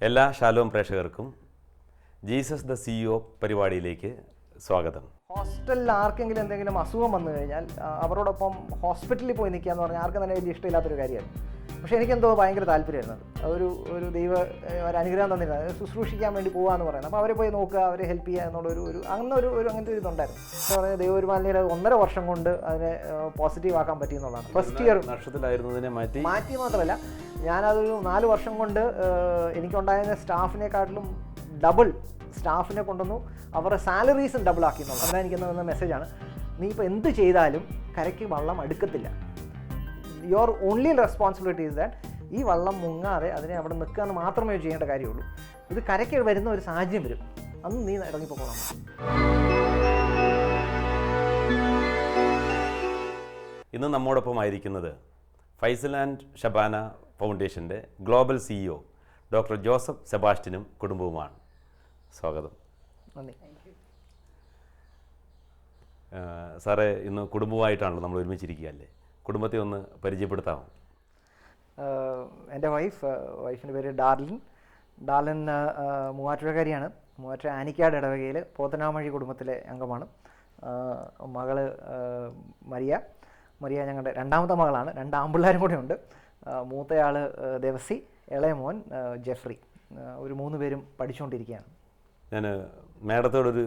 എല്ലാ ഷാലോം പ്രേക്ഷകർക്കും Jesus the CEO പരിപാടിയിലേക്ക് സ്വാഗതം. ഹോസ്റ്റലിൽ ആർക്കെങ്കിലും എന്തെങ്കിലും അസുഖം വന്നു കഴിഞ്ഞാൽ അവരോടൊപ്പം ഹോസ്പിറ്റലിൽ പോയി നിൽക്കുക എന്ന് പറഞ്ഞാൽ ആർക്കും തന്നെ വലിയ ഇഷ്ടമില്ലാത്തൊരു കാര്യമാണ്. പക്ഷേ എനിക്കെന്തോ ഭയങ്കര താല്പര്യമായിരുന്നു. ഒരു ദൈവ ഒരു അനുഗ്രഹം തന്നിരുന്നത് ശുശ്രൂഷിക്കാൻ വേണ്ടി പോകാമെന്ന് പറയുന്നത്. അപ്പോൾ അവരെ പോയി നോക്കുക, അവരെ ഹെൽപ്പ് ചെയ്യുക എന്നുള്ളൊരു അങ്ങനത്തെ ഒരു ഇതുണ്ടായിരുന്നു. എന്ന് പറഞ്ഞാൽ ദൈവപരിപാലനയിൽ 1.5 വർഷം കൊണ്ട് അതിനെ പോസിറ്റീവ് ആക്കാൻ പറ്റി എന്നുള്ളതാണ്. ഫസ്റ്റ് ഇയർ നഷ്ടത്തിലായിരുന്നതിനെ മാറ്റി മാത്രമല്ല, ഞാനതൊരു 4 വർഷം കൊണ്ട് എനിക്കുണ്ടായിരുന്ന സ്റ്റാഫിനെക്കാട്ടിലും ഡബിൾ സ്റ്റാഫിനെ കൊണ്ടുവന്നു. അവരുടെ സാലറീസും ഡബിൾ ആക്കി എന്നുള്ളത്. അങ്ങനെ എനിക്ക് തന്ന മെസ്സേജാണ്, നീ ഇപ്പോൾ എന്ത് ചെയ്താലും കരയ്ക്ക് വെള്ളം അടുക്കത്തില്ല. Your only responsibility is that ഈ വെള്ളം മുങ്ങാതെ അതിനെ അവിടെ നിൽക്കുക എന്ന് മാത്രമേ ചെയ്യേണ്ട കാര്യമുള്ളൂ. ഇത് കരയ്ക്ക് വരുന്ന ഒരു സാഹചര്യം വരും, അന്ന് നീ ഇറങ്ങിപ്പോകണം. ഇന്ന് നമ്മോടൊപ്പം ആയിരിക്കുന്നത് ഫൈസൽ ആൻഡ് ഷബാന ഫൗണ്ടേഷൻ്റെ ഗ്ലോബൽ CEO ഡോക്ടർ ജോസഫ് സെബാസ്റ്റ്യനും കുടുംബവുമാണ്. സ്വാഗതം. നന്ദി. സാറേ, ഇന്ന് കുടുംബമായിട്ടാണല്ലോ നമ്മൾ ഒരുമിച്ചിരിക്കുക അല്ലേ? കുടുംബത്തെ ഒന്ന് പരിചയപ്പെടുത്താമോ? എൻ്റെ വൈഫിൻ്റെ പേര് ഡാർലിൻ മൂവാറ്റുപുഴക്കാരിയാണ്. മൂവാറ്റുപുഴ ആനിക്കാട് ഇടവകയിൽ പോത്തനാമഴി കുടുംബത്തിലെ അംഗമാണ്. മകള് മരിയ ഞങ്ങളുടെ രണ്ടാമത്തെ മകളാണ്. 2 ആൺപിള്ളേരും കൂടെ ഉണ്ട്. മൂത്തയാൾ ദേവസി, ഇളയ മോൻ ജെഫ്രി. ഒരു 3 പേരും പഠിച്ചുകൊണ്ടിരിക്കുകയാണ്. ഞാൻ മാഡത്തോടൊരു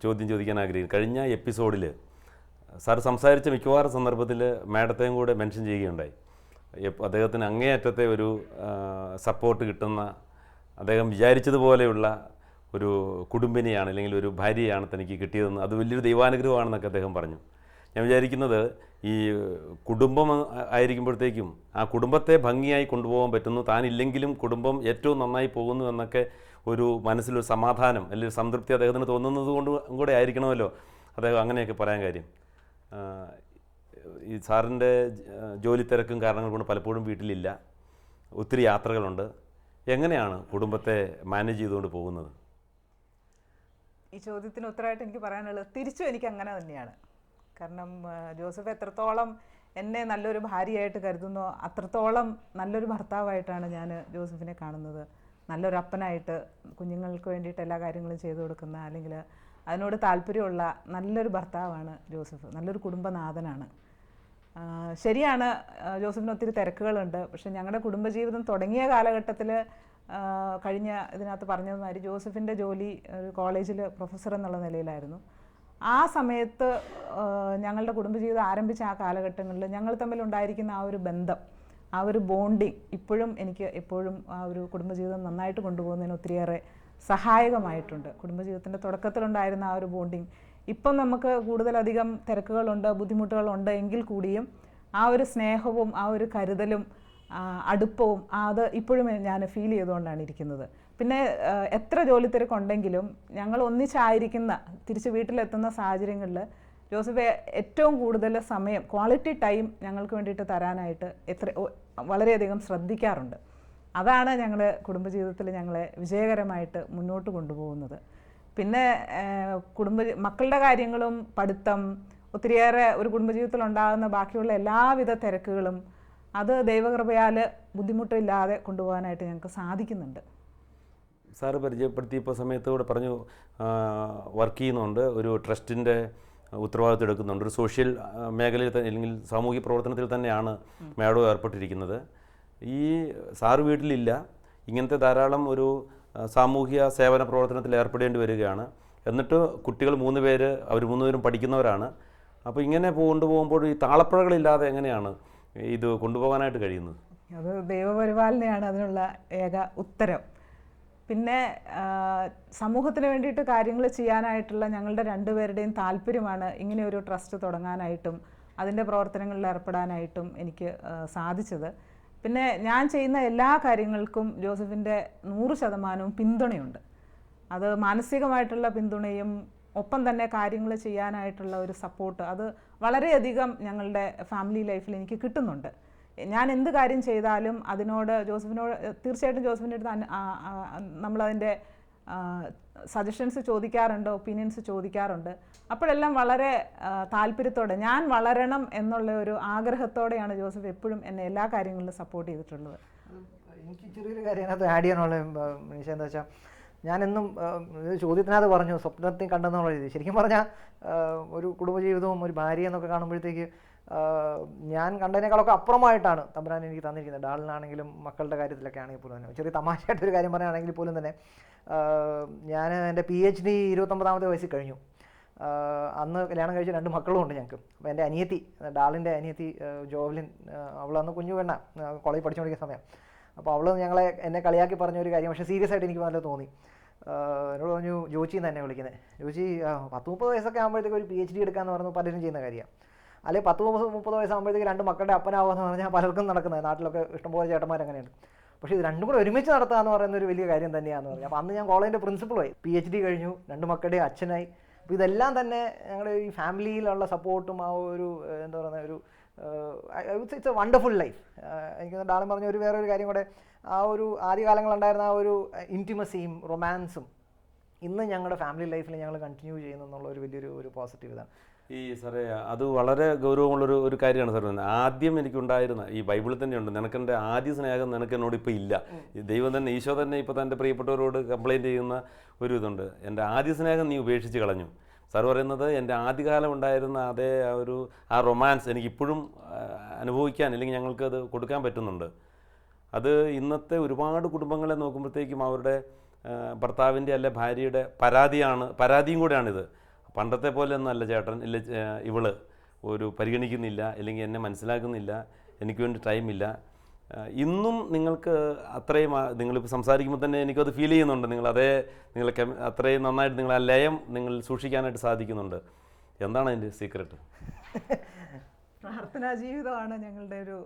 ചോദ്യം ചോദിക്കാൻ ആഗ്രഹിക്കുന്നു. കഴിഞ്ഞ എപ്പിസോഡിൽ സാർ സംസാരിച്ച മിക്കവാറും സന്ദർഭത്തിൽ മാഡത്തെയും കൂടെ മെൻഷൻ ചെയ്യുകയുണ്ടായി. അദ്ദേഹത്തിന് അങ്ങേയറ്റത്തെ ഒരു സപ്പോർട്ട് കിട്ടുന്ന, അദ്ദേഹം വിചാരിച്ചതുപോലെയുള്ള ഒരു കുടുംബിനെയാണ് അല്ലെങ്കിൽ ഒരു ഭാര്യയാണ് തനിക്ക് കിട്ടിയതെന്ന്, അത് വലിയൊരു ദൈവാനുഗ്രഹമാണെന്നൊക്കെ അദ്ദേഹം പറഞ്ഞു. ഞാൻ വിചാരിക്കുന്നത് ഈ കുടുംബം ആയിരിക്കുമ്പോഴത്തേക്കും ആ കുടുംബത്തെ ഭംഗിയായി കൊണ്ടുപോകാൻ പറ്റുന്നു, താനില്ലെങ്കിലും കുടുംബം ഏറ്റവും നന്നായി പോകുന്നു എന്നൊക്കെ ഒരു മനസ്സിലൊരു സമാധാനം അല്ലെങ്കിൽ സംതൃപ്തി അദ്ദേഹത്തിന് തോന്നുന്നത് കൂടെ ആയിരിക്കണമല്ലോ അദ്ദേഹം അങ്ങനെയൊക്കെ പറയാൻ കാര്യം. ഈ സാറിൻ്റെ ജോലി തിരക്കും കാരണങ്ങൾ കൊണ്ട് പലപ്പോഴും വീട്ടിലില്ല, ഒത്തിരി യാത്രകളുണ്ട്. എങ്ങനെയാണ് കുടുംബത്തെ മാനേജ് ചെയ്തുകൊണ്ട് പോകുന്നത്? ഈ ചോദ്യത്തിന് ഉത്തരമായിട്ട് എനിക്ക് പറയാനുള്ളത് തിരിച്ചും എനിക്ക് അങ്ങനെ തന്നെയാണ്. കാരണം ജോസഫ് എത്രത്തോളം എന്നെ നല്ലൊരു ഭാര്യയായിട്ട് കരുതുന്നോ അത്രത്തോളം നല്ലൊരു ഭർത്താവായിട്ടാണ് ഞാൻ ജോസഫിനെ കാണുന്നത്. നല്ലൊരു അപ്പനായിട്ട്, കുഞ്ഞുങ്ങൾക്ക് വേണ്ടിയിട്ട് എല്ലാ കാര്യങ്ങളും ചെയ്തു കൊടുക്കുന്ന, അല്ലെങ്കിൽ അതിനോട് താല്പര്യമുള്ള നല്ലൊരു ഭർത്താവാണ് ജോസഫ്. നല്ലൊരു കുടുംബനാഥനാണ്. ശരിയാണ്, ജോസഫിന് ഒത്തിരി തിരക്കുകളുണ്ട്. പക്ഷെ ഞങ്ങളുടെ കുടുംബജീവിതം തുടങ്ങിയ കാലഘട്ടത്തിൽ കഴിഞ്ഞ ഇതിനകത്ത് പറഞ്ഞതുമാതിരി ജോസഫിൻ്റെ ജോലി ഒരു കോളേജിൽ പ്രൊഫസർ എന്നുള്ള നിലയിലായിരുന്നു. ആ സമയത്ത് ഞങ്ങളുടെ കുടുംബജീവിതം ആരംഭിച്ച ആ കാലഘട്ടങ്ങളിൽ ഞങ്ങൾ തമ്മിലുണ്ടായിരിക്കുന്ന ആ ഒരു ബന്ധം, ആ ഒരു ബോണ്ടിങ് ഇപ്പോഴും എനിക്ക് എപ്പോഴും ആ ഒരു കുടുംബജീവിതം നന്നായിട്ട് കൊണ്ടുപോകുന്നതിന് ഒത്തിരിയേറെ സഹായകമായിട്ടുണ്ട്. കുടുംബജീവിതത്തിൻ്റെ തുടക്കത്തിലുണ്ടായിരുന്ന ആ ഒരു ബോണ്ടിങ് ഇപ്പം നമുക്ക് കൂടുതലധികം തിരക്കുകളുണ്ട്, ബുദ്ധിമുട്ടുകളുണ്ട് എങ്കിൽ കൂടിയും ആ ഒരു സ്നേഹവും ആ ഒരു കരുതലും അടുപ്പവും അത് ഇപ്പോഴും ഞാൻ ഫീൽ ചെയ്തുകൊണ്ടാണ് ഇരിക്കുന്നത്. പിന്നെ എത്ര ജോലി തിരക്കുണ്ടെങ്കിലും ഞങ്ങൾ ഒന്നിച്ചായിരിക്കുന്ന, തിരിച്ച് വീട്ടിലെത്തുന്ന സാഹചര്യങ്ങളിൽ ജോസഫ് ഏറ്റവും കൂടുതൽ സമയം, ക്വാളിറ്റി ടൈം ഞങ്ങൾക്ക് വേണ്ടിയിട്ട് തരാനായിട്ട് വളരെയധികം ശ്രദ്ധിക്കാറുണ്ട്. അതാണ് ഞങ്ങൾ കുടുംബജീവിതത്തിൽ ഞങ്ങളെ വിജയകരമായിട്ട് മുന്നോട്ട് കൊണ്ടുപോകുന്നത്. പിന്നെ മക്കളുടെ കാര്യങ്ങളും പഠിത്തം, ഒത്തിരിയേറെ ഒരു കുടുംബജീവിതത്തിൽ ഉണ്ടാകുന്ന ബാക്കിയുള്ള എല്ലാവിധ തിരക്കുകളും അത് ദൈവകൃപയാൽ ബുദ്ധിമുട്ടില്ലാതെ കൊണ്ടുപോകാനായിട്ട് ഞങ്ങൾക്ക് സാധിക്കുന്നുണ്ട്. സാറ് പരിചയപ്പെടുത്തിയപ്പോൾ സമയത്തോടെ പറഞ്ഞു വർക്ക് ചെയ്യുന്നുണ്ട്, ഒരു ട്രസ്റ്റിൻ്റെ ഉത്തരവാദിത്വം എടുക്കുന്നുണ്ട്, ഒരു സോഷ്യൽ മേഖലയിൽ അല്ലെങ്കിൽ സാമൂഹിക പ്രവർത്തനത്തിൽ തന്നെയാണ് മാഡം ഏർപ്പെട്ടിരിക്കുന്നത്. ഈ സാറ് വീട്ടിലില്ല, ഇങ്ങനത്തെ ധാരാളം ഒരു സാമൂഹിക സേവന പ്രവർത്തനത്തിൽ ഏർപ്പെടേണ്ടി വരികയാണ്. എന്നിട്ട് കുട്ടികൾ 3 പേര്, അവർ 3 പേരും പഠിക്കുന്നവരാണ്. അപ്പോൾ ഇങ്ങനെ കൊണ്ടുപോകുമ്പോൾ ഈ താളപ്പുഴകളില്ലാതെ എങ്ങനെയാണ് ഇത് കൊണ്ടുപോകാനായിട്ട് കഴിയുന്നത്? അത് ദൈവപരിപാലനയാണ് അതിനുള്ള ഏക ഉത്തരം. പിന്നെ സമൂഹത്തിന് വേണ്ടിയിട്ട് കാര്യങ്ങൾ ചെയ്യാനായിട്ടുള്ള ഞങ്ങളുടെ 2 പേരുടെയും താല്പര്യമാണ് ഇങ്ങനെ ഒരു ട്രസ്റ്റ് തുടങ്ങാനായിട്ടും അതിൻ്റെ പ്രവർത്തനങ്ങളിൽ ഏർപ്പെടാനായിട്ടും എനിക്ക് സാധിച്ചത്. പിന്നെ ഞാൻ ചെയ്യുന്ന എല്ലാ കാര്യങ്ങൾക്കും ജോസഫിൻ്റെ 100% പിന്തുണയുണ്ട്. അത് മാനസികമായിട്ടുള്ള പിന്തുണയും ഒപ്പം തന്നെ കാര്യങ്ങൾ ചെയ്യാനായിട്ടുള്ള ഒരു സപ്പോർട്ട്, അത് വളരെയധികം ഞങ്ങളുടെ ഫാമിലി ലൈഫിൽ എനിക്ക് കിട്ടുന്നുണ്ട്. ഞാൻ എന്ത് കാര്യം ചെയ്താലും അതിനോട് തീർച്ചയായിട്ടും ജോസഫിൻ്റെ അടുത്ത് നമ്മളതിൻ്റെ സജഷൻസ് ചോദിക്കാറുണ്ട്, ഒപ്പീനിയൻസ് ചോദിക്കാറുണ്ട്. അപ്പോഴെല്ലാം വളരെ താല്പര്യത്തോടെ ഞാൻ വളരണം എന്നുള്ള ഒരു ആഗ്രഹത്തോടെയാണ് ജോസഫ് എപ്പോഴും എന്നെ എല്ലാ കാര്യങ്ങളിലും സപ്പോർട്ട് ചെയ്തിട്ടുള്ളത്. എനിക്ക് ചെറിയൊരു കാര്യം അതിനകത്ത് ആഡ് ചെയ്യാനുള്ള മനുഷ്യ എന്താ വെച്ചാൽ ഞാനെന്നും ചോദ്യത്തിനകത്ത് പറഞ്ഞു സ്വപ്നത്തിൽ കണ്ടെന്നുള്ള രീതി. ശരിക്കും പറഞ്ഞാൽ ഒരു കുടുംബജീവിതവും ഒരു ഭാര്യ എന്നൊക്കെ കാണുമ്പോഴത്തേക്ക് ഞാൻ കണ്ടതിനേക്കാളൊക്കെ അപ്പുറമായിട്ടാണ് തമ്പുരാൻ എനിക്ക് തന്നിരിക്കുന്നത്. ഡാളിനാണെങ്കിലും മക്കളുടെ കാര്യത്തിലൊക്കെ ആണെങ്കിൽ പോലും തന്നെ ചെറിയ തമാശയായിട്ടൊരു കാര്യം പറയുകയാണെങ്കിൽ പോലും തന്നെ ഞാൻ എൻ്റെ PhD 29ാമത്തെ വയസ്സിൽ കഴിഞ്ഞു. അന്ന് കല്യാണം കഴിച്ച 2 മക്കളും ഉണ്ട് ഞങ്ങൾക്ക്. അപ്പോൾ എൻ്റെ അനിയത്തി, ഡാളിൻ്റെ അനിയത്തി ജോവലിൻ, അവളന്ന് കുഞ്ഞു പെണ്ണ കോളേജ് പഠിച്ചുകൊണ്ടിരിക്കുന്ന സമയം. അപ്പോൾ അവൾ എന്നെ കളിയാക്കി പറഞ്ഞൊരു കാര്യം, പക്ഷേ സീരിയസ് ആയിട്ട് എനിക്ക് നല്ല തോന്നി. എന്നോട് പറഞ്ഞു, ജോച്ചി എന്ന് തന്നെ വിളിക്കുന്നത്. ജോച്ചി 10-30 വയസ്സൊക്കെ ആകുമ്പോഴത്തേക്ക് ഒരു PhD എടുക്കാമെന്ന് പറഞ്ഞു പലരും ചെയ്യുന്ന കാര്യമാണ്. അല്ലെങ്കിൽ 10-30 വയസ്സാകുമ്പോഴത്തേക്ക് 2 മക്കളുടെ അപ്പനാവുമെന്ന് പറഞ്ഞാൽ പലർക്കും നടക്കുന്നത്. നാട്ടിലൊക്കെ ഇഷ്ടംപോലെ ചേട്ടന്മാർ അങ്ങനെയുണ്ട്. പക്ഷേ ഇത് രണ്ടും കൂടെ ഒരുമിച്ച് നടത്തുക എന്ന് പറയുന്ന ഒരു വലിയ കാര്യം തന്നെയാണെന്ന് പറഞ്ഞു. അപ്പോൾ അന്ന് ഞാൻ കോളേജിൻ്റെ പ്രിൻസിപ്പളായി, PhD കഴിഞ്ഞു, 2 മക്കളുടെ അച്ഛനായി. അപ്പോൾ ഇതെല്ലാം തന്നെ ഞങ്ങളുടെ ഈ ഫാമിലിയിലുള്ള സപ്പോർട്ടും ആ ഒരു എന്താ പറയുന്ന ഒരു ഇറ്റ്സ് എ വണ്ടർഫുൾ ലൈഫ്. എനിക്ക് ഡാളൻ പറഞ്ഞ വേറൊരു കാര്യം കൂടെ, ആ ഒരു ആദ്യകാലങ്ങളുണ്ടായിരുന്ന ആ ഒരു ഇൻറ്റിമസിയും റൊമാൻസും ഇന്ന് ഞങ്ങളുടെ ഫാമിലി ലൈഫിൽ ഞങ്ങൾ കണ്ടിന്യൂ ചെയ്യുന്നു എന്നുള്ള ഒരു വലിയൊരു പോസിറ്റീവ് ഇതാണ്. ഈ സാറേ, അത് വളരെ ഗൗരവമുള്ളൊരു കാര്യമാണ് സാർ. ആദ്യം എനിക്കുണ്ടായിരുന്ന ഈ ബൈബിളിൽ തന്നെയുണ്ട്, നിനക്കെൻ്റെ ആദ്യ സ്നേഹം നിനക്ക് എന്നോട് ഇപ്പോൾ ഇല്ല. ദൈവം തന്നെ, ഈശോ തന്നെ ഇപ്പോൾ തൻ്റെ പ്രിയപ്പെട്ടവരോട് കംപ്ലയിൻറ്റ് ചെയ്യുന്ന ഒരു ഇതുണ്ട്, എൻ്റെ ആദ്യ സ്നേഹം നീ ഉപേക്ഷിച്ച് കളഞ്ഞു. സാർ പറയുന്നത് എൻ്റെ ആദ്യകാലം ഉണ്ടായിരുന്ന അതേ ആ റൊമാൻസ് എനിക്കിപ്പോഴും അനുഭവിക്കാൻ, അല്ലെങ്കിൽ ഞങ്ങൾക്കത് കൊടുക്കാൻ പറ്റുന്നുണ്ട്. അത് ഇന്നത്തെ ഒരുപാട് കുടുംബങ്ങളെ നോക്കുമ്പോഴത്തേക്കും അവരുടെ ഭർത്താവിൻ്റെ അല്ലെ ഭാര്യയുടെ പരാതിയും കൂടെയാണിത്. പണ്ടത്തെ പോലെ ഒന്നല്ല ചേട്ടൻ, ഇല്ല ഇവള് ഒരു പരിഗണിക്കുന്നില്ല, അല്ലെങ്കിൽ എന്നെ മനസ്സിലാക്കുന്നില്ല, എനിക്ക് വേണ്ടി ടൈമില്ല. ഇന്നും നിങ്ങൾക്ക് അത്രയും, നിങ്ങളിപ്പോൾ സംസാരിക്കുമ്പോൾ തന്നെ എനിക്കത് ഫീൽ ചെയ്യുന്നുണ്ട്. നിങ്ങൾ അത്രയും നന്നായിട്ട് നിങ്ങൾ ആ ലയം നിങ്ങൾ സൂക്ഷിക്കാനായിട്ട് സാധിക്കുന്നുണ്ട്. എന്താണ് അതിൻ്റെ സീക്രട്ട്? പ്രാർത്ഥനാ ജീവിതമാണ് ഞങ്ങളുടെ ഒരു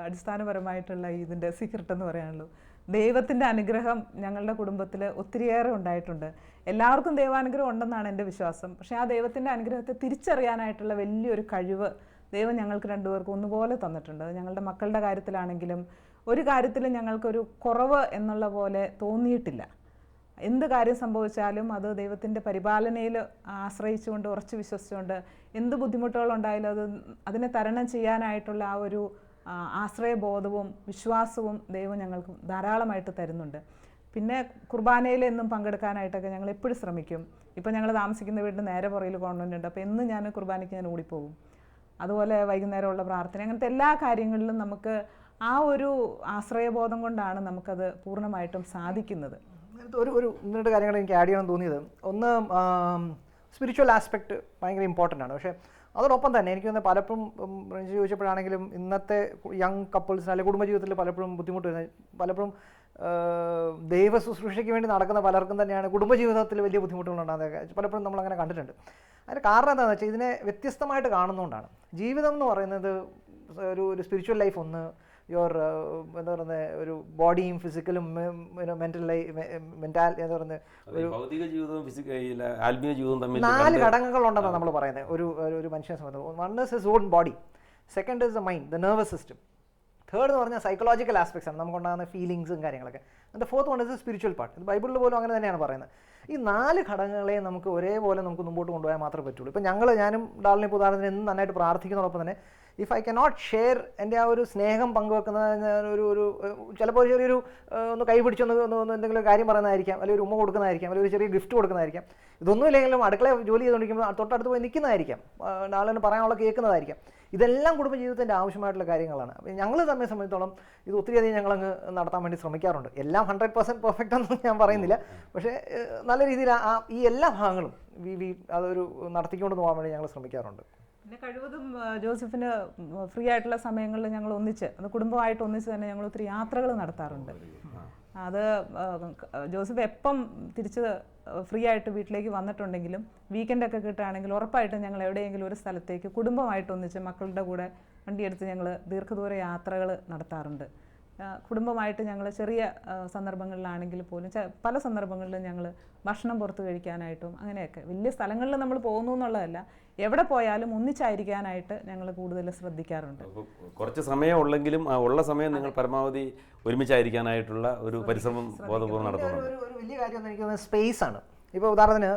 അടിസ്ഥാനപരമായിട്ടുള്ള ഇതിൻ്റെ സീക്രട്ട് എന്ന് പറയാനുള്ളൂ. ദൈവത്തിൻ്റെ അനുഗ്രഹം ഞങ്ങളുടെ കുടുംബത്തിൽ ഒത്തിരിയേറെ ഉണ്ടായിട്ടുണ്ട്. എല്ലാവർക്കും ദൈവാനുഗ്രഹം ഉണ്ടെന്നാണ് എൻ്റെ വിശ്വാസം. പക്ഷേ ആ ദൈവത്തിൻ്റെ അനുഗ്രഹത്തെ തിരിച്ചറിയാനായിട്ടുള്ള വലിയൊരു കഴിവ് ദൈവം ഞങ്ങൾക്ക് 2 പേർക്കും ഒന്നുപോലെ തന്നിട്ടുണ്ട്. ഞങ്ങളുടെ മക്കളുടെ കാര്യത്തിലാണെങ്കിലും ഒരു കാര്യത്തിലും ഞങ്ങൾക്കൊരു കുറവ് എന്നുള്ള പോലെ തോന്നിയിട്ടില്ല. എന്ത് കാര്യം സംഭവിച്ചാലും അത് ദൈവത്തിൻ്റെ പരിപാലനയിൽ ആശ്രയിച്ചുകൊണ്ട്, ഉറച്ചു വിശ്വസിച്ചുകൊണ്ട്, എന്ത് ബുദ്ധിമുട്ടുകളുണ്ടായാലും അതിനെ തരണം ചെയ്യാനായിട്ടുള്ള ആ ഒരു ആശ്രയബോധവും വിശ്വാസവും ദൈവം ഞങ്ങൾക്ക് ധാരാളമായിട്ട് തരുന്നുണ്ട്. പിന്നെ കുർബാനയിൽ എന്നും പങ്കെടുക്കാനായിട്ടൊക്കെ ഞങ്ങൾ എപ്പോഴും ശ്രമിക്കും. ഇപ്പം ഞങ്ങൾ താമസിക്കുന്ന വീടിന് നേരെ പുറകിൽ കോൺവെൻ്റ്, അപ്പോൾ എന്നും ഞാൻ കുർബാനയ്ക്ക് ഞാൻ ഓടിപ്പോകും. അതുപോലെ വൈകുന്നേരമുള്ള പ്രാർത്ഥന, അങ്ങനത്തെ എല്ലാ കാര്യങ്ങളിലും നമുക്ക് ആ ഒരു ആശ്രയബോധം കൊണ്ടാണ് നമുക്കത് പൂർണ്ണമായിട്ടും സാധിക്കുന്നത്. രണ്ട് കാര്യങ്ങൾ എനിക്ക് ആഡ് ചെയ്യണം തോന്നിയത്. ഒന്ന്, സ്പിരിച്വൽ ആസ്പെക്റ്റ് ഭയങ്കര ഇമ്പോർട്ടൻ്റ് ആണ്. പക്ഷേ അതോടൊപ്പം തന്നെ എനിക്ക് തോന്നുന്നത് പലപ്പോഴും ചോദിച്ചപ്പോഴാണെങ്കിലും ഇന്നത്തെ യങ് കപ്പിൾസിന് അല്ലെങ്കിൽ കുടുംബജീവിതത്തിൽ പലപ്പോഴും ബുദ്ധിമുട്ട് വരുന്നത്, പലപ്പോഴും ദൈവ ശുശ്രൂഷയ്ക്ക് വേണ്ടി നടക്കുന്ന പലർക്കും തന്നെയാണ് കുടുംബജീവിതത്തിൽ വലിയ ബുദ്ധിമുട്ടുകളുണ്ടാകുന്നത്. പലപ്പോഴും നമ്മളങ്ങനെ കണ്ടിട്ടുണ്ട്. അതിന് കാരണം എന്താണെന്ന് വെച്ചാൽ ഇതിനെ വ്യത്യസ്തമായിട്ട് കാണുന്നതുകൊണ്ടാണ്. ജീവിതം എന്ന് പറയുന്നത് ഒരു സ്പിരിച്വൽ ലൈഫ് ഒന്ന്, എന്താ പറയുന്നത്, ഒരു ബോഡിയും ഫിസിക്കലും മെന്റൽ എന്താ പറയുന്നത്, ഒരു ഭൗതിക ജീവിതവും ആത്മീയ ജീവിതവും തമ്മിൽ 4 ഘടകങ്ങളുണ്ടെന്നാണ് നമ്മൾ പറയുന്നത് ഒരു മനുഷ്യനെ സംബന്ധിച്ച്. One is his own body, second is the mind, the nervous system, third എന്ന് പറഞ്ഞാൽ സൈക്കോളജിക്കൽ ആസ്പെക്ട്സ് ആണ്, നമുക്കുണ്ടാകുന്ന ഫീലിങ്സും കാര്യങ്ങളൊക്കെ. And fourth one is spiritual part. ഇത് ബൈബിളിൽ പോലും അങ്ങനെ തന്നെയാണ് പറയുന്നത്. ഈ 4 ഘടകങ്ങളെ നമുക്ക് ഒരേപോലെ നമുക്ക് മുമ്പോട്ട് കൊണ്ടുപോയാൽ മാത്രമേ പറ്റുള്ളൂ. ഇപ്പം ഞാനും ഡാളിനെ ഇപ്പോൾ ഉദാഹരണത്തിന് എന്നും നന്നായിട്ട് പ്രാർത്ഥിക്കുന്നതോടൊപ്പം തന്നെ ഇഫ് ഐ കനോട്ട് ഷെയർ എൻ്റെ ആ ഒരു സ്നേഹം പങ്കുവെക്കുന്ന ഒരു ചിലപ്പോൾ ചെറിയൊരു ഒന്ന് കൈ പിടിച്ചൊന്ന് എന്തെങ്കിലും കാര്യം പറയുന്നതായിരിക്കാം, അല്ലെങ്കിൽ ഒരു ഉമ്മ കൊടുക്കുന്നതായിരിക്കാം, അല്ലെങ്കിൽ ഒരു ചെറിയ ഗിഫ്റ്റ് കൊടുക്കുന്നതായിരിക്കാം. ഇതൊന്നും ഇല്ലെങ്കിലും അടുക്കള ജോലി ചെയ്തുകൊണ്ടിരിക്കുമ്പോൾ തൊട്ടടുത്ത് പോയി നിൽക്കുന്നതായിരിക്കാം, ഡാളിന് പറയാനുള്ള കേൾക്കുന്നതായിരിക്കാം. ഇതെല്ലാം കുടുംബജീവിതത്തിൻ്റെ ആവശ്യമായിട്ടുള്ള കാര്യങ്ങളാണ്. അപ്പോൾ ഞങ്ങൾ നമ്മെ സംബന്ധിച്ചോളം ഇത് ഒത്തിരിയധികം ഞങ്ങളങ്ങ് നടത്താൻ വേണ്ടി ശ്രമിക്കാറുണ്ട്. എല്ലാം 100% പെർഫെക്റ്റ് ഒന്നും ഞാൻ പറയുന്നില്ല, പക്ഷേ നല്ല രീതിയിൽ ഈ എല്ലാ ഭാഗങ്ങളും അതൊരു നടത്തിക്കൊണ്ട് പോകാൻ വേണ്ടി ഞങ്ങൾ ശ്രമിക്കാറുണ്ട്. പിന്നെ കഴിവതും ജോസഫിന് ഫ്രീ ആയിട്ടുള്ള സമയങ്ങളിൽ ഞങ്ങൾ ഒന്നിച്ച്, അത് കുടുംബമായിട്ട് ഒന്നിച്ച് തന്നെ ഞങ്ങൾ ഒത്തിരി യാത്രകൾ നടത്താറുണ്ട്. അത് ജോസഫ് എപ്പം തിരിച്ച് ഫ്രീ ആയിട്ട് വീട്ടിലേക്ക് വന്നിട്ടുണ്ടെങ്കിലും വീക്കെൻഡൊക്കെ കിട്ടുകയാണെങ്കിൽ ഉറപ്പായിട്ടും ഞങ്ങൾ എവിടെയെങ്കിലും ഒരു സ്ഥലത്തേക്ക് കുടുംബമായിട്ട് ഒന്നിച്ച് മക്കളുടെ കൂടെ വണ്ടിയെടുത്ത് ഞങ്ങൾ ദീർഘദൂര യാത്രകൾ നടത്താറുണ്ട്. കുടുംബമായിട്ട് ഞങ്ങൾ ചെറിയ സന്ദർഭങ്ങളിലാണെങ്കിൽ പോലും പല സന്ദർഭങ്ങളിലും ഞങ്ങൾ ഭക്ഷണം പുറത്ത് കഴിക്കാനായിട്ടും അങ്ങനെയൊക്കെ വലിയ സ്ഥലങ്ങളിൽ നമ്മൾ പോകുന്നു എന്നുള്ളതല്ല, എവിടെ പോയാലും ഒന്നിച്ചായിരിക്കാനായിട്ട് ഞങ്ങൾ കൂടുതൽ ശ്രദ്ധിക്കാറുണ്ട്. കുറച്ച് സമയം ഉള്ളെങ്കിലും ഉള്ള സമയം നിങ്ങൾ പരമാവധി ഒരുമിച്ചായിരിക്കാനായിട്ടുള്ള ഒരു പരിശ്രമം ബോധപൂർവ്വം നടത്തുന്നുണ്ട്. ഒരു വലിയ കാര്യം എനിക്ക് തോന്നുന്നത് സ്പേസ് ആണ്. ഇപ്പോൾ ഉദാഹരണത്തിന്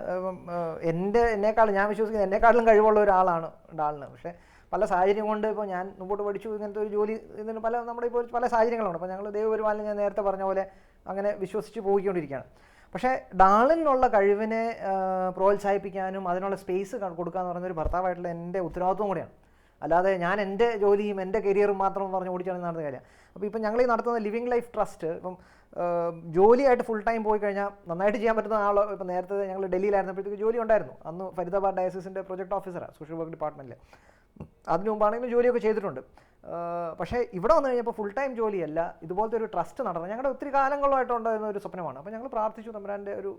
ഞാൻ വിശ്വസിക്കുന്നത് എന്നെക്കാളും കഴിവുള്ള ഒരാളാണ് ഡാളിന്. പക്ഷേ പല സാഹചര്യം കൊണ്ട് ഇപ്പോൾ ഞാൻ മുമ്പോട്ട് പഠിച്ചു ഇങ്ങനത്തെ ഒരു ജോലി ഇതിന് നമ്മുടെ ഇപ്പോൾ പല സാഹചര്യങ്ങളുണ്ട്. അപ്പോൾ ഞങ്ങൾ ദൈവപരിപാലനം ഞാൻ നേരത്തെ പറഞ്ഞ പോലെ അങ്ങനെ വിശ്വസിച്ച് പോയിക്കൊണ്ടിരിക്കുകയാണ്. പക്ഷേ ഡാളിനുള്ള കഴിവിനെ പ്രോത്സാഹിപ്പിക്കാനും അതിനുള്ള സ്പേസ് കൊടുക്കുക എന്ന് പറയുന്ന ഒരു ഭർത്താവായിട്ടുള്ള എൻ്റെ ഉത്തരവാദിത്വം കൂടെയാണ്. അല്ലാതെ ഞാൻ എൻ്റെ ജോലിയും എൻ്റെ കരിയറും മാത്രം പറഞ്ഞ് ഓടിച്ചാണ് നടന്ന കാര്യം. അപ്പോൾ ഇപ്പം ഞങ്ങൾ ഈ നടത്തുന്ന ലിവിങ് ലൈഫ് ട്രസ്റ്റ് ഇപ്പം ജോലിയായിട്ട് ഫുൾ ടൈം പോയി കഴിഞ്ഞാൽ നന്നായിട്ട് ചെയ്യാൻ പറ്റുന്ന ആൾ. ഇപ്പം നേരത്തെ ഞങ്ങൾ ഡൽഹിയിലായിരുന്നപ്പോഴത്തേക്ക് ജോലി ഉണ്ടായിരുന്നു. അന്ന് ഫരീദാബാദ് ഡയസിസിൻ്റെ പ്രൊജക്ട് ഓഫീസറാണ് സോഷ്യൽ വർക്ക് ഡിപ്പാർട്ട്മെൻറ്റിൽ. അതിന് മുമ്പാണെങ്കിലും ജോലിയൊക്കെ ചെയ്തിട്ടുണ്ട്. പക്ഷേ ഇവിടെ വന്നു കഴിഞ്ഞപ്പോൾ ഫുൾ ടൈം ജോലിയല്ല, ഇതുപോലത്തെ ഒരു ട്രസ്റ്റ് നടന്നത് ഞങ്ങളുടെ ഒത്തിരി കാലങ്ങളായിട്ടുണ്ടായിരുന്ന ഒരു സ്വപ്നമാണ്. അപ്പോൾ ഞങ്ങൾ പ്രാർത്ഥിച്ചു, തമ്പുരാൻ്റെ ഒരു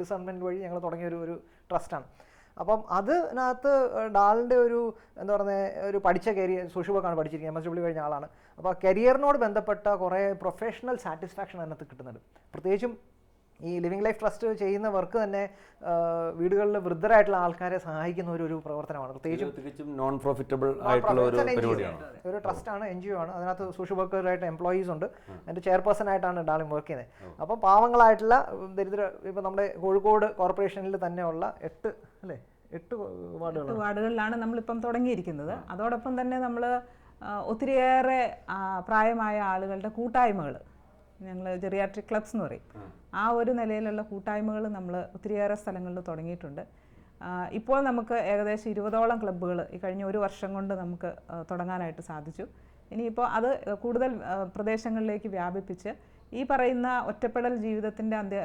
ഡിസൈൻമെൻറ്റ് വഴി ഞങ്ങൾ തുടങ്ങിയ ഒരു ട്രസ്റ്റാണ്. അപ്പം അതിനകത്ത് ഡാളിൻ്റെ ഒരു എന്താ പറയുക ഒരു പഠിച്ച കരിയർ സോഷ്യൽ വർക്കാണ് പഠിച്ചിരിക്കുന്നത്, MSW കഴിഞ്ഞ ആളാണ്. അപ്പോൾ ആ കരിയറിനോട് ബന്ധപ്പെട്ട കുറേ പ്രൊഫഷണൽ സാറ്റിസ്ഫാക്ഷൻ അതിനകത്ത് കിട്ടുന്നുണ്ട്. പ്രത്യേകിച്ചും ഈ ലിവിങ് ലൈഫ് ട്രസ്റ്റ് ചെയ്യുന്ന വർക്ക് തന്നെ വീടുകളിൽ വൃദ്ധരായിട്ടുള്ള ആൾക്കാരെ സഹായിക്കുന്ന ഒരു പ്രവർത്തനമാണ്. പ്രത്യേകിച്ചും നോൺ പ്രോഫിറ്റബിൾ ആയിട്ടുള്ള ഒരു പരിപാടിയാണ്, ഒരു ട്രസ്റ്റാണ്, NGO ആണ്. അതിനകത്ത് സോഷ്യൽ വർക്കറായിട്ട് എംപ്ലോയീസ് ഉണ്ട്. എൻ്റെ ചെയർപേഴ്സൺ ആയിട്ടാണ് ഡാളിം വർക്ക് ചെയ്യുന്നത്. അപ്പോൾ പാവങ്ങളായിട്ടുള്ള ഇപ്പോൾ നമ്മുടെ കോഴിക്കോട് കോർപ്പറേഷനിൽ തന്നെയുള്ള 8 വാർഡുകളിലാണ് നമ്മളിപ്പം തുടങ്ങിയിരിക്കുന്നത്. അതോടൊപ്പം തന്നെ നമ്മൾ ഒത്തിരിയേറെ പ്രായമായ ആളുകളുടെ കൂട്ടായ്മകൾ, ഞങ്ങൾ ജെറിയാട്രിക് ക്ലബ്സ് എന്ന് പറയും, ആ ഒരു നിലയിലുള്ള കൂട്ടായ്മകൾ നമ്മൾ ഒത്തിരിയേറെ സ്ഥലങ്ങളിൽ തുടങ്ങിയിട്ടുണ്ട്. ഇപ്പോൾ നമുക്ക് ഏകദേശം 20ഓളം ക്ലബ്ബുകൾ ഈ കഴിഞ്ഞ ഒരു വർഷം കൊണ്ട് നമുക്ക് തുടങ്ങാനായിട്ട് സാധിച്ചു. ഇനിയിപ്പോൾ അത് കൂടുതൽ പ്രദേശങ്ങളിലേക്ക് വ്യാപിപ്പിച്ച് ഈ പറയുന്ന ഒറ്റപ്പെടൽ ജീവിതത്തിൻ്റെ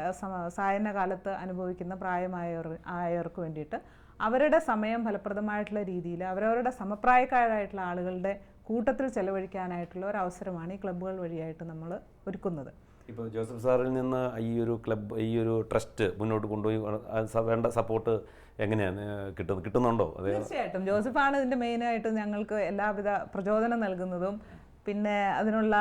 സായന്ന കാലത്ത് അനുഭവിക്കുന്ന പ്രായമായവർക്ക് വേണ്ടിയിട്ട് അവരുടെ സമയം ഫലപ്രദമായിട്ടുള്ള രീതിയിൽ അവരവരുടെ സമപ്രായക്കാരായിട്ടുള്ള ആളുകളുടെ കൂട്ടത്തിൽ ചെലവഴിക്കാനായിട്ടുള്ള ഒരു അവസരമാണ് ഈ ക്ലബ്ബുകൾ വഴിയായിട്ട് നമ്മൾ ഒരുക്കുന്നത്. ഇപ്പോൾ ജോസഫ് സാറിൽ നിന്ന് ഈ ഒരു ക്ലബ്ബ്, ഈ ഒരു ട്രസ്റ്റ് മുന്നോട്ട് കൊണ്ടുപോയി വേണ്ട സപ്പോർട്ട് എങ്ങനെയാണ് കിട്ടുന്നുണ്ടോ? തീർച്ചയായിട്ടും ജോസഫാണ് ഇതിൻ്റെ മെയിനായിട്ട് ഞങ്ങൾക്ക് എല്ലാവിധ പ്രചോദനം നൽകുന്നതും പിന്നെ അതിനുള്ള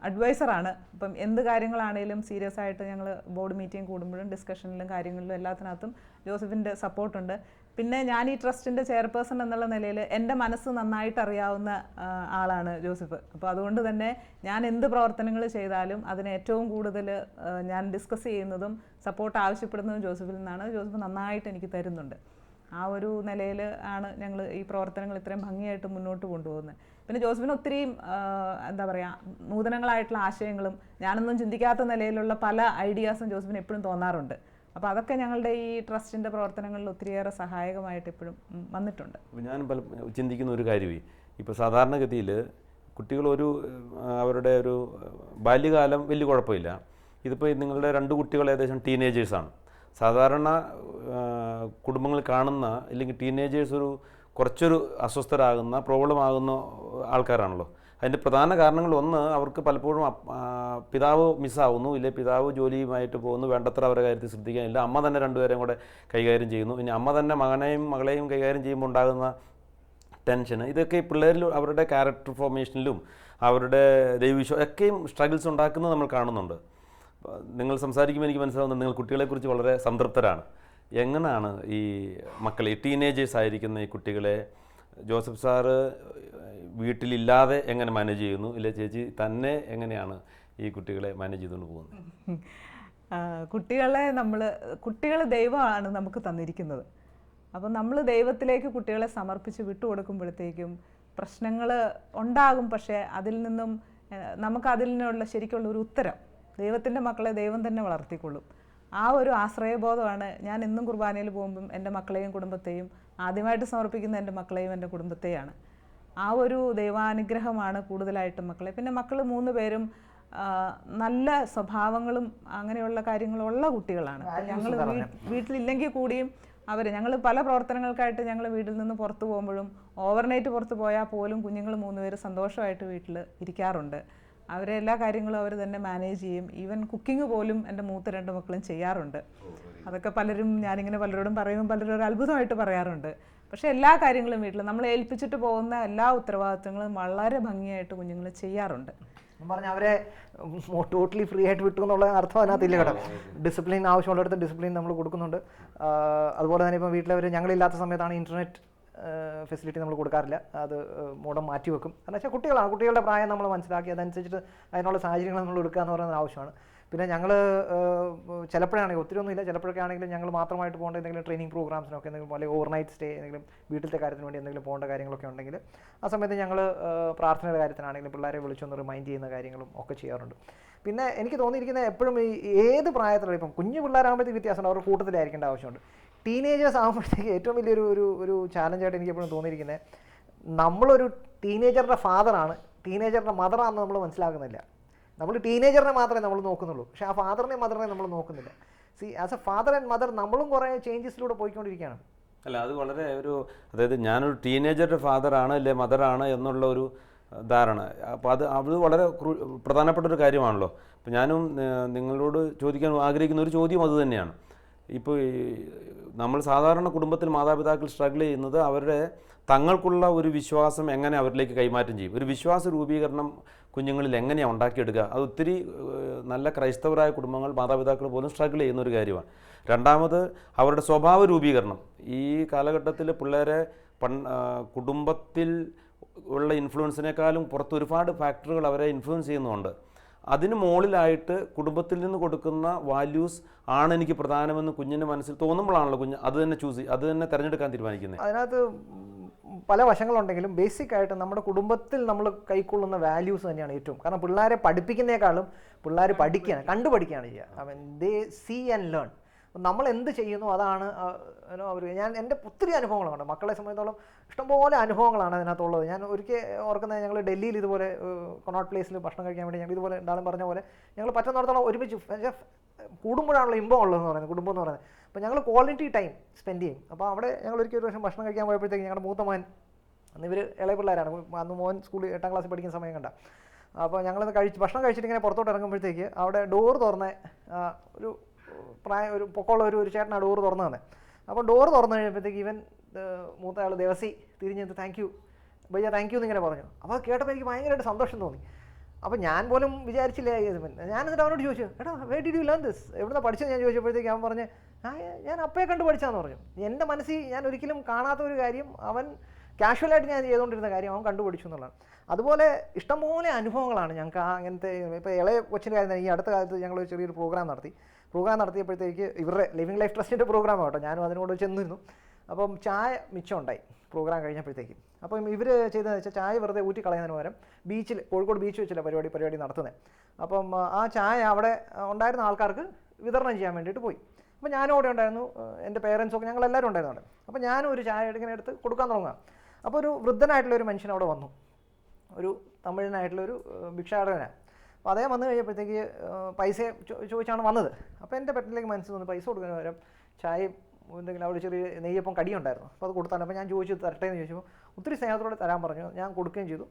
അഡ്വൈസറാണ്. അപ്പം എന്ത് കാര്യങ്ങളാണെങ്കിലും സീരിയസ് ആയിട്ട് ഞങ്ങൾ ബോർഡ് മീറ്റിംഗ് കൂടുമ്പോഴും ഡിസ്കഷനിലും കാര്യങ്ങളിലും എല്ലാത്തിനകത്തും ജോസഫിൻ്റെ സപ്പോർട്ടുണ്ട്. പിന്നെ ഞാൻ ഈ ട്രസ്റ്റിൻ്റെ ചെയർപേഴ്സൺ എന്നുള്ള നിലയിൽ എൻ്റെ മനസ്സ് നന്നായിട്ട് അറിയാവുന്ന ആളാണ് ജോസഫ്. അപ്പോൾ അതുകൊണ്ട് തന്നെ ഞാൻ എന്ത് പ്രവർത്തനങ്ങൾ ചെയ്താലും അതിന് ഏറ്റവും കൂടുതൽ ഞാൻ ഡിസ്കസ് ചെയ്യുന്നതും സപ്പോർട്ട് ആവശ്യപ്പെടുന്നതും ജോസഫിൽ നിന്നാണ്. ജോസഫ് നന്നായിട്ട് എനിക്ക് തരുന്നുണ്ട്. ആ ഒരു നിലയിൽ ആണ് ഞങ്ങൾ ഈ പ്രവർത്തനങ്ങൾ ഇത്രയും ഭംഗിയായിട്ട് മുന്നോട്ട് കൊണ്ടുപോകുന്നത്. പിന്നെ ജോസഫിന് ഒത്തിരി നൂതനങ്ങളായിട്ടുള്ള ആശയങ്ങളും ഞാനൊന്നും ചിന്തിക്കാത്ത നിലയിലുള്ള പല ഐഡിയാസും ജോസഫിന് എപ്പോഴും തോന്നാറുണ്ട്. അപ്പോൾ അതൊക്കെ ഞങ്ങളുടെ ഈ ട്രസ്റ്റിൻ്റെ പ്രവർത്തനങ്ങളിൽ ഒത്തിരിയേറെ സഹായകമായിട്ട് എപ്പോഴും വന്നിട്ടുണ്ട്. ഞാൻ ചിന്തിക്കുന്ന ഒരു കാര്യമേ, ഇപ്പോൾ സാധാരണഗതിയിൽ കുട്ടികൾ അവരുടെ ഒരു ബാല്യകാലം വലിയ കുഴപ്പമില്ല. ഇതിപ്പോൾ നിങ്ങളുടെ 2 കുട്ടികൾ ഏകദേശം ടീനേജേഴ്സാണ്. സാധാരണ കുടുംബങ്ങളിൽ കാണുന്ന അല്ലെങ്കിൽ ടീനേജേഴ്സ് കുറച്ചൊരു അസ്വസ്ഥരാകുന്ന പ്രോബ്ലം ആകുന്ന ആൾക്കാരാണല്ലോ. അതിൻ്റെ പ്രധാന കാരണങ്ങൾ ഒന്ന്, അവർക്ക് പലപ്പോഴും പിതാവ് മിസ്സാവുന്നു, ഇല്ലേ പിതാവ് ജോലിയുമായിട്ട് പോകുന്നു, വേണ്ടത്ര അവരുടെ കാര്യത്തിൽ ശ്രദ്ധിക്കാനില്ല, അമ്മ തന്നെ 2 പേരെയും കൂടെ കൈകാര്യം ചെയ്യുന്നു, ഇനി അമ്മ തന്നെ മകളെയും കൈകാര്യം ചെയ്യുമ്പോൾ ഉണ്ടാകുന്ന ടെൻഷൻ, ഇതൊക്കെ പിള്ളേരിൽ അവരുടെ ക്യാരക്ടർ ഫോർമേഷനിലും അവരുടെ ദൈവവിശ്വാസം ഒക്കെയും സ്ട്രഗിൾസ് ഉണ്ടാക്കുന്നത് നമ്മൾ കാണുന്നുണ്ട്. നിങ്ങൾ സംസാരിക്കുമ്പോൾ എനിക്ക് മനസ്സിലാവുന്നത് നിങ്ങൾ കുട്ടികളെക്കുറിച്ച് വളരെ സംതൃപ്തരാണ്. എങ്ങനെയാണ് ഈ മക്കളെ, ഈ ടീനേജേഴ്സ് ആയിരിക്കുന്ന ഈ കുട്ടികളെ ജോസഫ് സാറ് വീട്ടിലില്ലാതെ എങ്ങനെ മാനേജ് ചെയ്യുന്നു, ഇല്ല ചേച്ചി തന്നെ എങ്ങനെയാണ് ഈ കുട്ടികളെ മാനേജ് ചെയ്തുകൊണ്ട് പോകുന്നത്? കുട്ടികൾ ദൈവമാണ് നമുക്ക് തന്നിരിക്കുന്നത്. അപ്പം നമ്മൾ ദൈവത്തിലേക്ക് കുട്ടികളെ സമർപ്പിച്ച് വിട്ടുകൊടുക്കുമ്പോഴത്തേക്കും പ്രശ്നങ്ങൾ ഉണ്ടാകും. പക്ഷേ അതിൽ നിന്നും നമുക്കതിനുള്ള ശരിക്കുള്ള ഒരു ഉത്തരം, ദൈവത്തിൻ്റെ മക്കളെ ദൈവം തന്നെ വളർത്തിക്കൊള്ളും. ആ ഒരു ആശ്രയബോധമാണ് ഞാൻ എന്നും കുർബാനയിൽ പോകുമ്പം എൻ്റെ മക്കളെയും കുടുംബത്തെയും ആദ്യമായിട്ട് സമർപ്പിക്കുന്ന എൻ്റെ മക്കളെയും എൻ്റെ കുടുംബത്തെയാണ്. ആ ഒരു ദൈവാനുഗ്രഹമാണ് കൂടുതലായിട്ടും മക്കളെ. പിന്നെ മക്കൾ 3 പേരും നല്ല സ്വഭാവങ്ങളും അങ്ങനെയുള്ള കാര്യങ്ങളും ഉള്ള കുട്ടികളാണ്. ഞങ്ങൾ വീട്ടിലില്ലെങ്കിൽ കൂടിയും ഞങ്ങൾ പല പ്രവർത്തനങ്ങൾക്കായിട്ട് ഞങ്ങൾ വീട്ടിൽ നിന്ന് പുറത്തു പോകുമ്പോഴും ഓവർനൈറ്റ് പുറത്ത് പോയാൽ പോലും കുഞ്ഞുങ്ങൾ 3 പേര് സന്തോഷമായിട്ട് വീട്ടിൽ ഇരിക്കാറുണ്ട്. അവരെ എല്ലാ കാര്യങ്ങളും അവർ തന്നെ മാനേജ് ചെയ്യും. ഈവൻ കുക്കിംഗ് പോലും എൻ്റെ മൂത്ത 2 മക്കളും ചെയ്യാറുണ്ട്. അതൊക്കെ ഞാനിങ്ങനെ പലരോടും പറയുമ്പോൾ പലരും ഒരു അത്ഭുതമായിട്ട് പറയാറുണ്ട്. പക്ഷേ എല്ലാ കാര്യങ്ങളും വീട്ടിൽ നമ്മൾ ഏൽപ്പിച്ചിട്ട് പോകുന്ന എല്ലാ ഉത്തരവാദിത്തങ്ങളും വളരെ ഭംഗിയായിട്ട് കുഞ്ഞുങ്ങൾ ചെയ്യാറുണ്ട്. പറഞ്ഞാൽ അവരെ ടോട്ടലി ഫ്രീ ആയിട്ട് വിട്ടു എന്നുള്ള അർത്ഥം അതിനകത്തില്ല കേട്ടോ. ഡിസിപ്ലിൻ ആവശ്യമുള്ളിടത്ത് ഡിസിപ്ലിൻ നമ്മൾ കൊടുക്കുന്നുണ്ട്. അതുപോലെ തന്നെ ഇപ്പം വീട്ടിലവർ ഞങ്ങളില്ലാത്ത സമയത്താണ് ഇൻ്റർനെറ്റ് ഫെസിലിറ്റി നമ്മൾ കൊടുക്കാറില്ല. അത് മോഡം മാറ്റി വെക്കും. കാരണം വെച്ചാൽ കുട്ടികളുടെ പ്രായം നമ്മൾ മനസ്സിലാക്കി അതനുസരിച്ചിട്ട് അതിനുള്ള സാഹചര്യങ്ങൾ നമ്മൾ എടുക്കുക എന്ന് പറയുന്നത് ആവശ്യമാണ്. പിന്നെ ഞങ്ങൾ ചിലപ്പോഴാണെങ്കിൽ ഒത്തിരി ഒന്നുമില്ല, ചിലപ്പോഴൊക്കെ ആണെങ്കിലും ഞങ്ങൾ മാത്രമായിട്ട് പോകേണ്ട എന്തെങ്കിലും ട്രെയിനിങ് പ്രോഗ്രാംസിനൊക്കെ എന്തെങ്കിലും അല്ലെങ്കിൽ ഓവർനൈറ്റ് സ്റ്റേ എന്തെങ്കിലും വീട്ടിലത്തെ കാര്യത്തിന് വേണ്ടി എന്തെങ്കിലും പോകേണ്ട കാര്യങ്ങളൊക്കെ ഉണ്ടെങ്കിൽ ആ സമയത്ത് ഞങ്ങൾ പ്രാർത്ഥനയുടെ കാര്യത്തിനാണെങ്കിലും പിള്ളേരെ വിളിച്ചൊന്ന് റിമൈൻഡ് ചെയ്യുന്ന കാര്യങ്ങളും ഒക്കെ ചെയ്യാറുണ്ട്. പിന്നെ എനിക്ക് തോന്നിയിരിക്കുന്നത് എപ്പോഴും ഈ ഏത് പ്രായത്തിലുള്ള ഇപ്പം കുഞ്ഞു പിള്ളേരാകുമ്പോഴത്തേക്ക് വ്യത്യാസമുണ്ട്, അവരുടെ കൂട്ടത്തിലായിരിക്കേണ്ട ആവശ്യമുണ്ട്. ടീനേജേഴ്സ് ആകുമ്പോഴത്തേക്ക് ഏറ്റവും വലിയൊരു ഒരു ചാലഞ്ചായിട്ട് എനിക്ക് എപ്പോഴും തോന്നിയിരിക്കുന്നത്, നമ്മളൊരു ടീനേജറുടെ ഫാദറാണ്, ടീനേജറുടെ മദറാണെന്ന് നമ്മൾ മനസ്സിലാക്കുന്നില്ല. നമ്മൾ ടീനേജറിനെ മാത്രമേ നമ്മൾ നോക്കുന്നുള്ളൂ, പക്ഷേ ആ ഫാദറിനെയും മദറിനെയും നമ്മൾ നോക്കുന്നില്ല. C as A father and mother നമ്മളും കുറേ ചേഞ്ചസിലൂടെ പോയിക്കൊണ്ടിരിക്കുകയാണ്. അല്ല, അത് വളരെ അതായത് ഞാനൊരു ടീനേജറുടെ ഫാദറാണ് അല്ലെ മദറാണ് എന്നുള്ള ഒരു ധാരണ, അപ്പോൾ അത് വളരെ പ്രധാനപ്പെട്ട ഒരു കാര്യമാണല്ലോ. അപ്പോൾ ഞാനും നിങ്ങളോട് ചോദിക്കാൻ ആഗ്രഹിക്കുന്ന ഒരു ചോദ്യം അത് തന്നെയാണ്. ഇപ്പോൾ നമ്മൾ സാധാരണ കുടുംബത്തിൽ മാതാപിതാക്കൾ സ്ട്രഗിൾ ചെയ്യുന്നത് അവരുടെ തങ്ങൾക്കുള്ള ഒരു വിശ്വാസം എങ്ങനെ അവരിലേക്ക് കൈമാറ്റം ചെയ്യും, ഒരു വിശ്വാസ രൂപീകരണം കുഞ്ഞുങ്ങളിൽ എങ്ങനെയാണ് ഉണ്ടാക്കിയെടുക്കുക. അത് ഒത്തിരി നല്ല ക്രൈസ്തവരായ കുടുംബങ്ങൾ മാതാപിതാക്കൾ പോലും സ്ട്രഗിൾ ചെയ്യുന്ന ഒരു കാര്യമാണ്. രണ്ടാമത് അവരുടെ സ്വഭാവ രൂപീകരണം. ഈ കാലഘട്ടത്തിൽ പിള്ളേരെ കുടുംബത്തിൽ ഉള്ള ഇൻഫ്ലുവൻസിനേക്കാളും പുറത്ത് ഒരുപാട് ഫാക്ടറുകൾ അവരെ ഇൻഫ്ലുവൻസ് ചെയ്യുന്നുണ്ട്. അതിന് മുകളിലായിട്ട് കുടുംബത്തിൽ നിന്ന് കൊടുക്കുന്ന വാല്യൂസ് ആണ് എനിക്ക് പ്രധാനമെന്ന് കുഞ്ഞിൻ്റെ മനസ്സിൽ തോന്നുമ്പോഴാണല്ലോ കുഞ്ഞ് അത് തന്നെ അത് തന്നെ തിരഞ്ഞെടുക്കാൻ തീരുമാനിക്കുന്നത്. അതിനകത്ത് പല വശങ്ങളുണ്ടെങ്കിലും ബേസിക് ആയിട്ട് നമ്മുടെ കുടുംബത്തിൽ നമ്മൾ കൈക്കൊള്ളുന്ന വാല്യൂസ് തന്നെയാണ് ഏറ്റവും. കാരണം പിള്ളേരെ പഠിപ്പിക്കുന്നേക്കാളും പിള്ളേർ കണ്ടുപഠിക്കുകയാണ് ചെയ്യുക. I mean they see and learn. നമ്മൾ എന്ത് ചെയ്യുന്നു അതാണ് അവർ. എൻ്റെ ഒത്തിരി അനുഭവങ്ങളുണ്ട് മക്കളെ സംബന്ധിച്ചോളം, ഇഷ്ടംപോലെ അനുഭവങ്ങളാണ് അതിനകത്തുള്ളത്. ഞാൻ ഒരിക്കൽ ഓർക്കുന്നത്, ഞങ്ങൾ ഡൽഹിയിൽ ഇതുപോലെ കൊണോട്ട് പ്ലേസിൽ ഭക്ഷണം കഴിക്കാൻ വേണ്ടി ഞങ്ങൾ ഇതുപോലെ ഉണ്ടാകും പറഞ്ഞ പോലെ ഞങ്ങൾ പറ്റുന്നിടത്തോളം ഒരുമിച്ച് കൂടുമ്പോഴാണല്ലോ ഇമ്പം ഉള്ളതെന്ന് പറയുന്നത്, കുടുംബം എന്ന് പറയുന്നത്. അപ്പോൾ ഞങ്ങൾ ക്വാളിറ്റി ടൈം സ്പെൻഡ് ചെയ്യും. അപ്പോൾ അവിടെ ഞങ്ങൾ ഒരിക്കൽ ഒരു വർഷം ഭക്ഷണം കഴിക്കാൻ പോയപ്പോഴത്തേക്ക് ഞങ്ങളുടെ മൂത്ത മോൻ, അന്ന് ഇവർ ഇളയ പിള്ളേരാണ്, അന്ന് മോൻ സ്കൂളിൽ 8ാം ക്ലാസ്സിൽ പഠിക്കുന്ന സമയം കണ്ട. അപ്പോൾ ഞങ്ങളത് ഭക്ഷണം കഴിച്ചിട്ട് ഇങ്ങനെ പുറത്തോട്ട് ഇറങ്ങുമ്പോഴത്തേക്ക് അവിടെ ഡോർ തുറന്ന ഒരു പൊക്കമുള്ള ഒരു ചേട്ടനാണ് ഡോറ് തുറന്നു തന്നെ. അപ്പോൾ ഡോറ് തുറന്നു കഴിഞ്ഞപ്പോഴത്തേക്ക് ഇവൻ മൂത്ത ആൾ ദേവസി തിരിഞ്ഞെടുത്ത് താങ്ക് യു ഭയ്യ താങ്ക് യു എന്നിങ്ങനെ പറഞ്ഞു. അപ്പോൾ കേട്ടപ്പോൾ എനിക്ക് ഭയങ്കരമായിട്ട് സന്തോഷം തോന്നി. അപ്പോൾ ഞാൻ പോലും വിചാരിച്ചില്ല. ഞാൻ എന്നിട്ട് അവനോട് ചോദിച്ചു, എടാ വേ ഡിഡ് യു ലേൺ ദിസ്, എവിടുന്ന പഠിച്ചത് ഞാൻ ചോദിച്ചപ്പോഴത്തേക്ക് അവൻ പറഞ്ഞ് ഞാൻ അപ്പയെ കണ്ട് പഠിച്ചാന്ന് പറഞ്ഞു. എൻ്റെ മനസ്സിൽ ഞാൻ ഒരിക്കലും കാണാത്ത ഒരു കാര്യം, അവൻ കാഷ്വലായിട്ട് ഞാൻ ചെയ്തുകൊണ്ടിരുന്ന കാര്യം അവൻ കണ്ടുപിടിച്ചു എന്നുള്ളതാണ്. അതുപോലെ ഇഷ്ടംപോലെ അനുഭവങ്ങളാണ് ഞങ്ങൾക്ക് അങ്ങനത്തെ. ഇപ്പോൾ ഇളയ കൊച്ചിൻ്റെ കാര്യം, ഈ അടുത്ത കാലത്ത് ഞങ്ങളൊരു ചെറിയൊരു പ്രോഗ്രാം നടത്തിയപ്പോഴത്തേക്ക് ഇവരുടെ ലിവിങ് ലൈഫ് ട്രസ്റ്റിൻ്റെ പ്രോഗ്രാം കേട്ടോ, ഞാനും അതിനോട് ചെന്നിരുന്നു. അപ്പം ചായ മിച്ചം ഉണ്ടായി പ്രോഗ്രാം കഴിഞ്ഞപ്പോഴത്തേക്കും. അപ്പം ഇവർ ചെയ്തതെന്ന് വെച്ചാൽ ചായ വെറുതെ ഊറ്റി കളയുന്നതിന് പകരം ബീച്ചിൽ, കോഴിക്കോട് ബീച്ച് വെച്ചില്ല പരിപാടി നടത്തുന്നത്. അപ്പം ആ ചായ അവിടെ ഉണ്ടായിരുന്ന ആൾക്കാർക്ക് വിതരണം ചെയ്യാൻ വേണ്ടിയിട്ട് പോയി. അപ്പോൾ ഞാനും അവിടെ ഉണ്ടായിരുന്നു, എൻ്റെ പേരൻസൊക്കെ ഞങ്ങളെല്ലാവരും ഉണ്ടായിരുന്നു അവിടെ. അപ്പോൾ ഞാനും ഒരു ചായ എടുത്ത് കൊടുക്കാൻ തുടങ്ങുക. അപ്പോൾ ഒരു വൃദ്ധനായിട്ടുള്ളൊരു മനുഷ്യൻ അവിടെ വന്നു, ഒരു തമിഴനായിട്ടുള്ളൊരു ഭിക്ഷാടകനാണ്. അപ്പോൾ അദ്ദേഹം വന്നു കഴിഞ്ഞപ്പോഴത്തേക്ക് പൈസ ചോദിച്ചാണ് വന്നത്. അപ്പോൾ എൻ്റെ പെട്ടിലേക്ക് മനസ്സിൽ നിന്ന് പൈസ കൊടുക്കുന്നതിന് പകരം ചായയും എന്തെങ്കിലും അവിടെ ചെറിയ നെയ്യപ്പം കടിയുണ്ടായിരുന്നു, അപ്പോൾ അത് കൊടുത്താണ്. അപ്പോൾ ഞാൻ ചോദിച്ചു തരട്ടെ എന്ന് ചോദിച്ചപ്പോൾ ഒത്തിരി സ്നേഹത്തോടെ തരാൻ പറഞ്ഞു. ഞാൻ കൊടുക്കുകയും ചെയ്തു.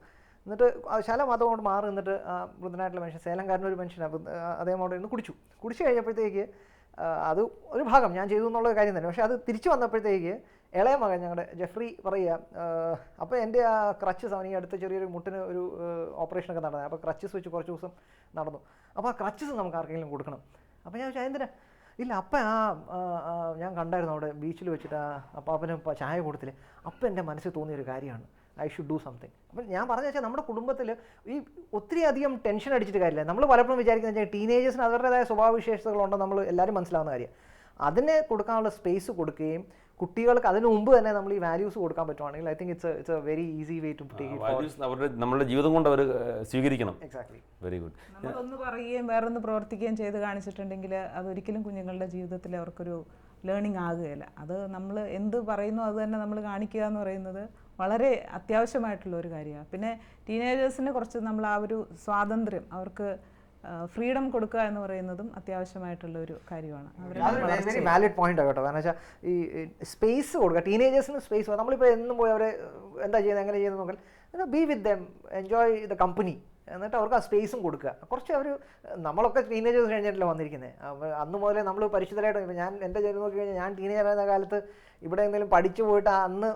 എന്നിട്ട് ശലം അതുകൊണ്ട് മാറി നിന്നിട്ട് ആ വൃദ്ധനായിട്ടുള്ള മനുഷ്യൻ, സേലംകാരനൊരു മനുഷ്യനാണ്, അദ്ദേഹം അവിടെ നിന്ന് കുടിച്ചു കഴിഞ്ഞപ്പോഴത്തേക്ക് അത് ഒരു ഭാഗം ഞാൻ ചെയ്തു എന്നുള്ള കാര്യം തന്നെ. പക്ഷേ അത് തിരിച്ചു വന്നപ്പോഴത്തേക്ക് ഇളയ മകൻ ഞങ്ങളുടെ ജെഫ്രി പറയുക, അപ്പോൾ എൻ്റെ ആ ക്രച്ചസ്, അവൻ ഈ അടുത്ത് ചെറിയൊരു മുട്ടിന് ഒരു ഓപ്പറേഷനൊക്കെ നടന്നത്, അപ്പോൾ ക്രച്ചസ് വെച്ച് കുറച്ച് ദിവസം നടന്നു. അപ്പോൾ ആ ക്രച്ചസ് നമുക്ക് ആർക്കെങ്കിലും കൊടുക്കണം. അപ്പോൾ ഞാൻ ചോദിച്ചാൽ എന്തിനാ? ഇല്ല അപ്പം ഞാൻ കണ്ടായിരുന്നു അവിടെ ബീച്ചിൽ വെച്ചിട്ട് അപ്പാപ്പന് ചായ കൊടുത്തില്ല. അപ്പം എൻ്റെ മനസ്സിൽ തോന്നിയൊരു കാര്യമാണ്, ഐ ഷുഡ് ഡു സംതിങ്. അപ്പം ഞാൻ പറഞ്ഞു വെച്ചാൽ നമ്മുടെ കുടുംബത്തിൽ ഈ ഒത്തിരി അധികം ടെൻഷൻ അടിച്ചിട്ട് കാര്യമില്ല. നമ്മൾ പലപ്പോഴും വിചാരിക്കുന്നത് വെച്ചാൽ ടീനേജേഴ്സിന് അവരുടേതായ സ്വഭാവവിശേഷതകളുണ്ടെന്ന് നമ്മൾ എല്ലാവരും മനസ്സിലാവുന്ന കാര്യം. അതിനെ കൊടുക്കാനുള്ള സ്പേസ് കൊടുക്കുകയും കുട്ടികൾക്ക് അതിന് മുമ്പ് തന്നെ നമ്മൾ ഈ വാല്യൂസ് കൊടുക്കാൻ പറ്റുവാണെങ്കിൽ I think it's a very easy way to take values അവരുടെ നമ്മുടെ ജീവിതം കൊണ്ട് അവർ സ്വീകരിക്കണം. എക്സാക്ട്ലി. Very good. നമ്മളൊന്ന് പറയുകയും വേറൊന്ന് പ്രവർത്തിക്കുകയും ചെയ്ത് കാണിച്ചിട്ടുണ്ടെങ്കിൽ അതൊരിക്കലും കുഞ്ഞുങ്ങളുടെ ജീവിതത്തിൽ അവർക്കൊരു ലേണിംഗ് ആകുകയില്ല. അത് നമ്മൾ എന്ത് പറയുന്നു അത് തന്നെ നമ്മൾ കാണിക്കുക എന്ന് പറയുന്നത് വളരെ അത്യാവശ്യമായിട്ടുള്ള ഒരു കാര്യമാണ്. പിന്നെ ടീനേജേഴ്സിന് കുറച്ച് നമ്മൾ ആ ഒരു സ്വാതന്ത്ര്യം, അവർക്ക് ഫ്രീഡം കൊടുക്കുക എന്ന് പറയുന്നതും അത്യാവശ്യമായിട്ടുള്ള ഒരു കാര്യമാണ്. വെരി വാലിഡ് പോയിന്റ് കേട്ടോ. കാരണം വെച്ചാൽ ഈ സ്പേസ് കൊടുക്കുക, ടീനേജേഴ്സിന് സ്പേസ്. നമ്മളിപ്പോൾ എന്നും പോയി അവരെ എന്താ ചെയ്യുന്നത്, എങ്ങനെ ചെയ്യുന്നത് നോക്കാൻ, B with dum, enjoy the company, എന്നിട്ട് അവർക്ക് ആ സ്പേസും കൊടുക്കുക. കുറച്ച് അവർ, നമ്മളൊക്കെ ടീനേജേഴ്സ് കഴിഞ്ഞിട്ടല്ല വന്നിരിക്കുന്നത്. അന്ന് മുതലേ നമ്മൾ പരിശുദ്ധരായിട്ട്, ഇപ്പോൾ ഞാൻ എൻ്റെ ജോലി നോക്കി കഴിഞ്ഞാൽ ഞാൻ ടീനേജർ ആയിരുന്ന കാലത്ത് ഇവിടെ എന്തെങ്കിലും പഠിച്ചു പോയിട്ട് അന്ന്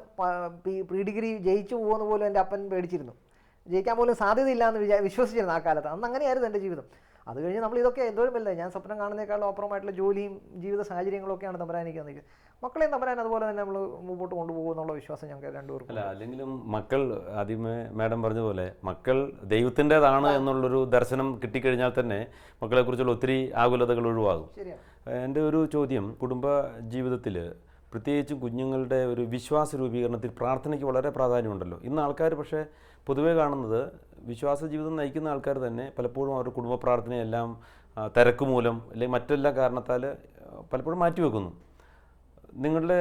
പ്രീ ഡിഗ്രി ജയിച്ചു പോകുമെന്ന് പോലും എൻ്റെ അപ്പൻ പേടിച്ചിരുന്നു. ജയിക്കാൻ പോലും സാധ്യതയില്ല എന്ന് വിശ്വസിച്ചിരുന്നു ആ കാലത്ത്. അന്ന് അങ്ങനെയായിരുന്നു എൻ്റെ ജീവിതം. അത് കഴിഞ്ഞ് നമ്മൾ ഇതൊക്കെ എന്തോരം വലുതായി. ഞാൻ സ്വപ്നം കാണുന്നതിനേക്കാളും അപ്പുറമായിട്ടുള്ള ജോലിയും ജീവിത സാഹചര്യങ്ങളൊക്കെയാണ് തമ്പുരാൻ എനിക്ക് തന്നിരിക്കുന്നത്. മക്കളെയും തമ്പുരാൻ അതുപോലെ തന്നെ നമ്മൾ മുമ്പോട്ട് കൊണ്ടുപോകും എന്നുള്ള വിശ്വാസം ഞങ്ങൾക്ക് രണ്ടുപേർക്കും. അല്ല, അല്ലെങ്കിലും മക്കൾ ആദ്യമേ മാഡം പറഞ്ഞ പോലെ മക്കൾ ദൈവത്തിൻ്റെതാണ് എന്നുള്ളൊരു ദർശനം കിട്ടിക്കഴിഞ്ഞാൽ തന്നെ മക്കളെക്കുറിച്ചുള്ള ഒത്തിരി ആകുലതകൾ ഒഴിവാകും. ശരിയാണ്. എൻ്റെ ഒരു ചോദ്യം, കുടുംബ ജീവിതത്തിൽ പ്രത്യേകിച്ചും കുഞ്ഞുങ്ങളുടെ ഒരു വിശ്വാസ രൂപീകരണത്തിൽ പ്രാർത്ഥനയ്ക്ക് വളരെ പ്രാധാന്യമുണ്ടല്ലോ. ഇന്ന് ആൾക്കാർ പക്ഷേ പൊതുവേ കാണുന്നത് വിശ്വാസ ജീവിതം നയിക്കുന്ന ആൾക്കാർ തന്നെ പലപ്പോഴും അവരുടെ കുടുംബ പ്രാർത്ഥനയെല്ലാം തിരക്ക് മൂലം അല്ലെങ്കിൽ മറ്റെല്ലാ കാരണത്താൽ പലപ്പോഴും മാറ്റിവെക്കുന്നു. നിങ്ങളുടെ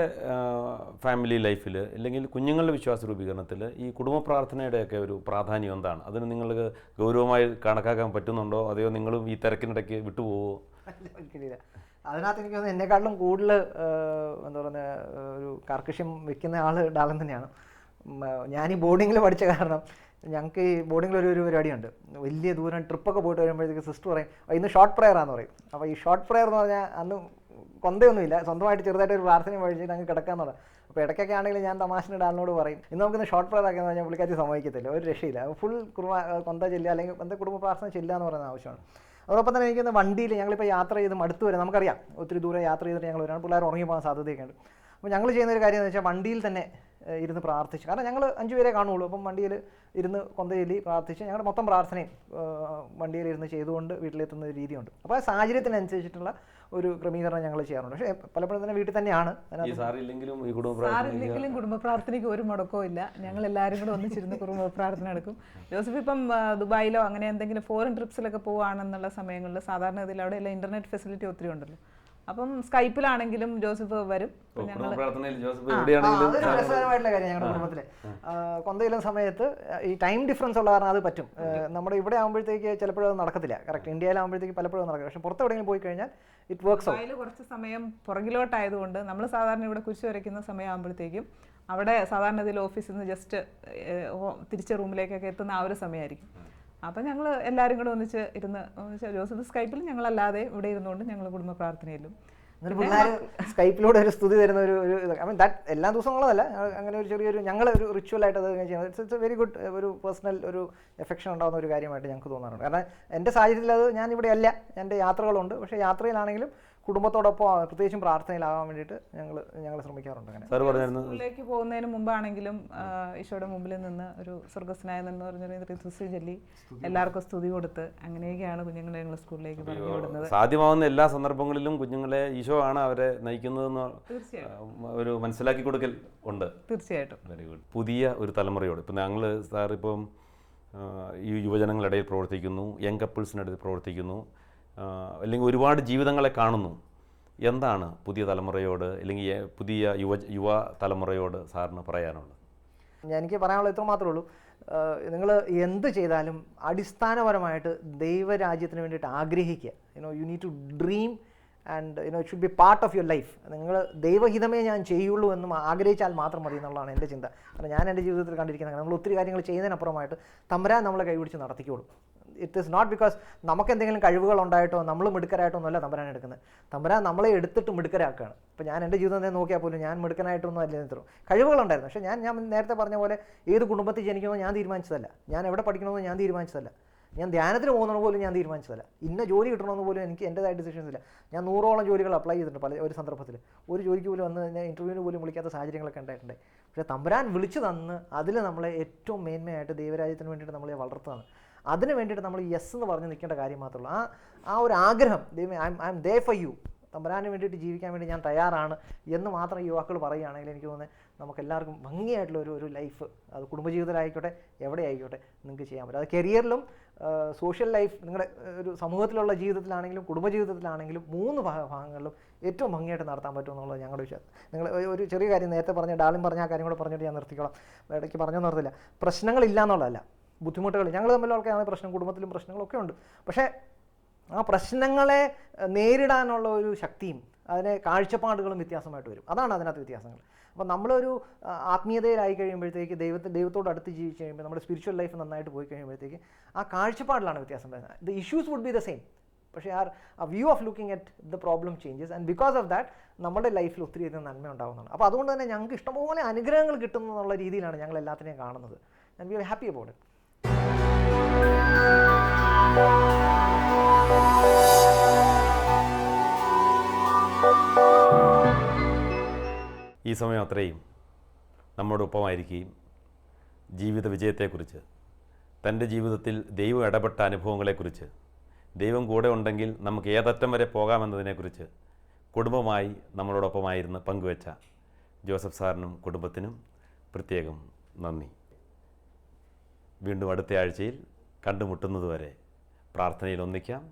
ഫാമിലി ലൈഫിൽ അല്ലെങ്കിൽ കുഞ്ഞുങ്ങളുടെ വിശ്വാസ രൂപീകരണത്തിൽ ഈ കുടുംബ പ്രാർത്ഥനയുടെയൊക്കെ ഒരു പ്രാധാന്യം എന്താണ്? അതിന് നിങ്ങൾക്ക് ഗൗരവമായി കണക്കാക്കാൻ പറ്റുന്നുണ്ടോ, അതെയോ നിങ്ങളും ഈ തിരക്കിനിടയ്ക്ക് വിട്ടുപോകുമോ? ഒരിക്കലില്ല. അതിനകത്ത് എനിക്ക് തോന്നുന്നു എന്നെക്കാട്ടിലും കൂടുതൽ എന്താ പറയുക ഒരു കർക്കശ്യം വെക്കുന്ന ആൾ ഡാലൻ തന്നെയാണ്. ഞാൻ ഈ ബോർഡിങ്ങിൽ പഠിച്ച കാരണം ഞങ്ങൾക്ക് ഈ ബോർഡിങ്ങിൽ ഒരു പരിപാടിയുണ്ട്. വലിയ ദൂരം ട്രിപ്പൊക്കെ പോയിട്ട് വരുമ്പോഴത്തേക്ക് സിസ്റ്റർ പറയും ഇന്ന് ഷോർട്ട് പ്രയറാന്ന് പറയും. അപ്പോൾ ഈ ഷോർട്ട് പ്രയർ എന്ന് പറഞ്ഞാൽ അന്ന് കൊന്തയൊന്നുമില്ല, സ്വന്തമായിട്ട് ചെറുതായിട്ട് ഒരു പ്രാർത്ഥന വഴിച്ചിട്ട് അങ്ങ് കിടക്കാമെന്നുള്ള. അപ്പോൾ ഇടയ്ക്കൊക്കെ ആണെങ്കിൽ ഞാൻ തമാശയുടെ ആളിനോട് പറയും ഇന്ന് നമുക്കിന്ന് ഷോർട്ട് പ്രയർ ആക്കിയെന്ന് പറഞ്ഞാൽ പുള്ളിക്കാരി സമ്മതിക്കത്തില്ല, ഒരു രക്ഷയില്ല. ഫുൾ കൊന്ത ചെല്ലുക അല്ലെങ്കിൽ എന്താ കുടുംബ പ്രാർത്ഥന ചെല്ലുക എന്ന് പറയുന്ന ആവശ്യമാണ്. അതോടൊപ്പം തന്നെ എനിക്കൊന്ന് വണ്ടിയിൽ ഞങ്ങളിപ്പോൾ യാത്ര ചെയ്ത് മടുത്ത് വരെ നമുക്കറിയാം ഒത്തിരി ദൂരം യാത്ര ചെയ്തിട്ട് ഞങ്ങൾ വരാൻ പിള്ളേർ ഉറങ്ങി പോകാൻ സാധ്യതയൊക്കെ ഉണ്ട്. അപ്പോൾ ഞങ്ങൾ ചെയ്യുന്ന ഒരു കാര്യം എന്ന് വെച്ചാൽ വണ്ടിയിൽ തന്നെ ഇരുന്ന് പ്രാർത്ഥിച്ചു. കാരണം ഞങ്ങൾ 5 പേരെ കാണുള്ളൂ. അപ്പം വണ്ടിയിൽ ഇരുന്ന് കൊന്ത ചൊല്ലി പ്രാർത്ഥിച്ച് ഞങ്ങളുടെ മൊത്തം പ്രാർത്ഥനയും വണ്ടിയിലിരുന്ന് ചെയ്തുകൊണ്ട് വീട്ടിലെത്തുന്ന ഒരു രീതിയുണ്ട്. അപ്പോൾ ആ സാഹചര്യത്തിനനുസരിച്ചിട്ടുള്ള ഒരു ക്രമീകരണം ഞങ്ങൾ ചെയ്യാറുണ്ട്. പക്ഷേ പലപ്പോഴും തന്നെ വീട്ടിൽ തന്നെയാണ്. സാറില്ലെങ്കിലും കുടുംബ പ്രാർത്ഥനയ്ക്ക് ഒരു മുടക്കവും ഇല്ല. ഞങ്ങൾ എല്ലാവരും കൂടെ ഒന്നിച്ചിരുന്ന് കുടുംബ പ്രാർത്ഥന എടുക്കും. ജോസഫ് ഇപ്പം ദുബായിലോ അങ്ങനെ എന്തെങ്കിലും ഫോറിൻ ട്രിപ്സിലൊക്കെ പോവുകയാണെന്നുള്ള സമയങ്ങളിൽ സാധാരണ ഇതിൽ അവിടെ എല്ലാം ഇൻ്റർനെറ്റ് ഫെസിലിറ്റി ഒത്തിരി ഉണ്ടല്ലോ. അപ്പം സ്കൈപ്പിലാണെങ്കിലും ജോസഫ് വരും. അതൊരു രസകരമായിട്ടുള്ള കാര്യം ഞങ്ങളുടെ കുടുംബത്തിലെ കൊന്തയിലും സമയത്ത് ഈ ടൈം ഡിഫറൻസ് ഉള്ള കാരണം അത് പറ്റും. നമ്മുടെ ഇവിടെ ആകുമ്പോഴത്തേക്ക് ചിലപ്പോഴും അത് നടക്കത്തില്ല. കറക്റ്റ് ഇന്ത്യയിലാകുമ്പോഴത്തേക്ക് പലപ്പോഴും നടക്കില്ല. പക്ഷെ പുറത്ത് എവിടെയെങ്കിലും പോയി കഴിഞ്ഞാൽ ഇറ്റ് വർക്ക്സ് ഔട്ട്. അതിൽ കുറച്ച് സമയം പുറകിലോട്ടായതുകൊണ്ട് നമ്മൾ സാധാരണ ഇവിടെ കുരിശ് വരയ്ക്കുന്ന സമയമാകുമ്പോഴത്തേക്കും അവിടെ സാധാരണ ഇതിൽ ഓഫീസിൽ നിന്ന് ജസ്റ്റ് തിരിച്ച റൂമിലേക്കൊക്കെ എത്തുന്ന ആ ഒരു സമയമായിരിക്കും. അപ്പം ഞങ്ങൾ എല്ലാവരും കൂടെ ഒന്നിച്ച് ഇരുന്ന് ജോസഫ് സ്കൈപ്പിൽ ഞങ്ങളല്ലാതെ ഇവിടെ ഇരുന്നുകൊണ്ട് ഞങ്ങൾ കുടുംബ പ്രാർത്ഥനയിലും പിള്ളേർ സ്കൈപ്പിലൂടെ ഒരു സ്തുതി തരുന്ന ഒരു ഐ മീൻ ദാറ്റ് എല്ലാ ദിവസങ്ങളുള്ളതല്ല, അങ്ങനെ ഒരു ചെറിയൊരു ഞങ്ങളൊരു റിച്വലായിട്ട് അത് ചെയ്യുന്നത്. ഇറ്റ്സ് എ വെരി ഗുഡ് ഒരു പേഴ്സണൽ ഒരു എഫെക്ഷൻ ഉണ്ടാകുന്ന ഒരു കാര്യമായിട്ട് ഞങ്ങൾക്ക് തോന്നാറുണ്ട്. കാരണം എൻ്റെ സാഹചര്യത്തിൽ അത് ഞാൻ ഇവിടെ അല്ല, എൻ്റെ യാത്രകളുണ്ട്. പക്ഷേ യാത്രയിലാണെങ്കിലും കുടുംബത്തോടൊപ്പം പ്രത്യേകിച്ചും പ്രാർത്ഥനയിലാകാൻ വേണ്ടിയിട്ട് ഞങ്ങൾ ശ്രമിക്കാറുണ്ട്. അങ്ങനെ സ്കൂളിലേക്ക് പോകുന്നതിന് മുമ്പാണെങ്കിലും ഈശോയുടെ മുമ്പിൽ നിന്ന് ഒരു സ്വർഗസ്നായ എന്ന് പറഞ്ഞ തുസി ചൊല്ലി എല്ലാവർക്കും സ്തുതി കൊടുത്ത് അങ്ങനെയൊക്കെയാണ് കുഞ്ഞുങ്ങളെ ഞങ്ങൾ സ്കൂളിലേക്ക് പറഞ്ഞു വിടുന്നത്. സാധ്യമാവുന്ന എല്ലാ സന്ദർഭങ്ങളിലും കുഞ്ഞുങ്ങളെ ഈശോ ആണ് അവരെ നയിക്കുന്നതെന്ന് ഒരു മനസ്സിലാക്കി കൊടുക്കൽ ഉണ്ട്. തീർച്ചയായിട്ടും. Very good. പുതിയ ഒരു തലമുറയോട് ഇപ്പം ഞങ്ങൾ സാർ ഇപ്പം ഈ യുവജനങ്ങളുടെ ഇടയിൽ പ്രവർത്തിക്കുന്നു, യങ് കപ്പിൾസിനിടയിൽ പ്രവർത്തിക്കുന്നു, അല്ലെങ്കിൽ ഒരുപാട് ജീവിതങ്ങളെ കാണുന്നു. എന്താണ് പുതിയ തലമുറയോട് അല്ലെങ്കിൽ പുതിയ യുവ തലമുറയോട് സാറിന് പറയാനുള്ളത്? എനിക്ക് പറയാനുള്ളത് ഇത്ര മാത്രമേ ഉള്ളൂ. നിങ്ങൾ എന്ത് ചെയ്താലും അടിസ്ഥാനപരമായിട്ട് ദൈവരാജ്യത്തിന് വേണ്ടിയിട്ട് ആഗ്രഹിക്കുക. You need to dream and it should be part of your life. നിങ്ങൾ ദൈവഹിതമേ ഞാൻ ചെയ്യുള്ളൂ എന്നും ആഗ്രഹിച്ചാൽ മാത്രം മതി എന്നുള്ളതാണ് എൻ്റെ ചിന്ത. കാരണം ഞാൻ എൻ്റെ ജീവിതത്തിൽ കണ്ടിരിക്കുന്നത് നമ്മൾ ഒത്തിരി കാര്യങ്ങൾ ചെയ്യുന്നതിനപ്പുറമായിട്ട് തമ്പുരാൻ നമ്മളെ കൈപിടിച്ച് നടത്തിക്കോളും. ഇറ്റ് ഈസ് നോട്ട് ബിക്കോസ് നമുക്ക് എന്തെങ്കിലും കഴിവുകൾ ഉണ്ടായിട്ടോ നമ്മൾ മിടുക്കരായിട്ടോ ഒന്നുമല്ല തമ്പുരാൻ എടുക്കുന്നത്. തമ്പുരാൻ നമ്മളെ എടുത്തിട്ട് മിടുക്കരാക്കുകയാണ്. ഇപ്പോൾ ഞാൻ എൻ്റെ ജീവിതത്തെ നോക്കിയാൽ പോലും ഞാൻ മിടുക്കനായിട്ടൊന്നും അല്ല ഇത്രയും കഴിവുകളുണ്ടായിരുന്നു. പക്ഷേ ഞാൻ നേരത്തെ പറഞ്ഞ പോലെ ഏത് കുടുംബത്തിൽ ജനിക്കണമെന്ന് ഞാൻ തീരുമാനിച്ചതല്ല, ഞാൻ എവിടെ പഠിക്കണമെന്ന് ഞാൻ തീരുമാനിച്ചതല്ല, ഞാൻ ധ്യാനത്തിന് പോകുന്നത് പോലും ഞാൻ തീരുമാനിച്ചതല്ല, ഇന്ന ജോലി കിട്ടണമെന്ന് പോലും എനിക്ക് എൻ്റെതായ ഡിസിഷൻസ് ഇല്ല. ഞാൻ 100ഓളം ജോലികൾ അപ്ലൈ ചെയ്തിട്ടുണ്ട് ഒരു സന്ദർഭത്തിൽ. ഒരു ജോലിക്ക് പോലും വന്ന് ഞാൻ ഇൻ്റർവ്യൂവിന് പോലും വിളിക്കാത്ത സാഹചര്യങ്ങളൊക്കെ ഉണ്ടായിട്ടുണ്ട്. പക്ഷേ തമ്പുരാൻ വിളിച്ചു തന്ന് അതിൽ നമ്മളെ ഏറ്റവും മേന്മയായിട്ട് ദൈവരാജ്യത്തിന് വേണ്ടിയിട്ട് നമ്മളെ വളർത്തുകയാണ്. അതിന് വേണ്ടിയിട്ട് നമ്മൾ യെസ് എന്ന് പറഞ്ഞ് നിൽക്കേണ്ട കാര്യം മാത്രമേ ഉള്ളൂ. ആ ഒരു ആഗ്രഹം ദൈവം I am there for you, തമ്പുരാന് വേണ്ടിയിട്ട് ജീവിക്കാൻ വേണ്ടി ഞാൻ തയ്യാറാണ് എന്ന് മാത്രം യുവാക്കൾ പറയുകയാണെങ്കിൽ എനിക്ക് തോന്നുന്നത് നമുക്ക് എല്ലാവർക്കും ഭംഗിയായിട്ടുള്ള ഒരു ലൈഫ്, അത് കുടുംബജീവിതത്തിലായിക്കോട്ടെ എവിടെ ആയിക്കോട്ടെ നിങ്ങൾക്ക് ചെയ്യാൻ പറ്റും. അത് കരിയറിലും സോഷ്യൽ ലൈഫ് നിങ്ങളുടെ ഒരു സമൂഹത്തിലുള്ള ജീവിതത്തിലാണെങ്കിലും കുടുംബജീവിതത്തിലാണെങ്കിലും 3 ഭാഗങ്ങളിലും ഏറ്റവും ഭംഗിയായിട്ട് നടത്താൻ പറ്റും എന്നുള്ളത് ഞങ്ങളുടെ വിശ്വാസം. നിങ്ങൾ ഒരു ചെറിയ കാര്യം നേരത്തെ പറഞ്ഞ ഡാലിൻ പറഞ്ഞ ആ കാര്യം കൂടെ പറഞ്ഞിട്ട് ഞാൻ നിർത്തിക്കോളാം. ഇടയ്ക്ക് പറഞ്ഞു നിർത്തില്ല. പ്രശ്നങ്ങളില്ല എന്നുള്ളതല്ല, ബുദ്ധിമുട്ടുകൾ ഞങ്ങൾ തമ്മിലൊക്കെയാണ് പ്രശ്നം, കുടുംബത്തിലും പ്രശ്നങ്ങളൊക്കെ ഉണ്ട്. പക്ഷേ ആ പ്രശ്നങ്ങളെ നേരിടാനുള്ള ഒരു ശക്തിയും അതിനെ കാഴ്ചപ്പാടുകളും വ്യത്യാസമായിട്ട് വരും. അതാണ് അതിനകത്ത് വ്യത്യാസങ്ങൾ. അപ്പോൾ നമ്മളൊരു ആത്മീയതയിലായി കഴിയുമ്പോഴത്തേക്ക് ദൈവത്തോട് അടുത്ത് ജീവിച്ച് കഴിയുമ്പോൾ നമ്മുടെ സ്പിരിച്വൽ ലൈഫ് നന്നായിട്ട് പോയി കഴിയുമ്പോഴത്തേക്ക് ആ കാഴ്ചപ്പാടിലാണ് വ്യത്യാസം വരുന്നത്. The issues would be the same, പക്ഷേ ആ view of looking at the problem changes and because of that നമ്മുടെ ലൈഫിൽ ഒത്തിരി അധികം നന്മ ഉണ്ടാകുന്നതാണ്. അപ്പോൾ അതുകൊണ്ട് തന്നെ ഞങ്ങൾക്ക് ഇഷ്ടംപോലെ അനുഗ്രഹങ്ങൾ കിട്ടുന്നു എന്നുള്ള രീതിയിലാണ് ഞങ്ങൾ എല്ലാത്തിനെയും കാണുന്നത്. And we are happy about it. ഈ സമയം അത്രയും നമ്മോടൊപ്പമായിരിക്കുകയും ജീവിത വിജയത്തെക്കുറിച്ച്, തൻ്റെ ജീവിതത്തിൽ ദൈവം ഇടപെട്ട അനുഭവങ്ങളെക്കുറിച്ച്, ദൈവം കൂടെ ഉണ്ടെങ്കിൽ നമുക്ക് ഏതറ്റം വരെ പോകാമെന്നതിനെക്കുറിച്ച് കുടുംബമായി നമ്മളോടൊപ്പമായിരുന്ന് പങ്കുവച്ച ജോസഫ് സാറിനും കുടുംബത്തിനും പ്രത്യേകം നന്ദി. വീണ്ടും അടുത്ത ആഴ്ചയിൽ കണ്ടുമുട്ടുന്നതുവരെ പ്രാർത്ഥനയിൽ ഒന്നിക്കാം.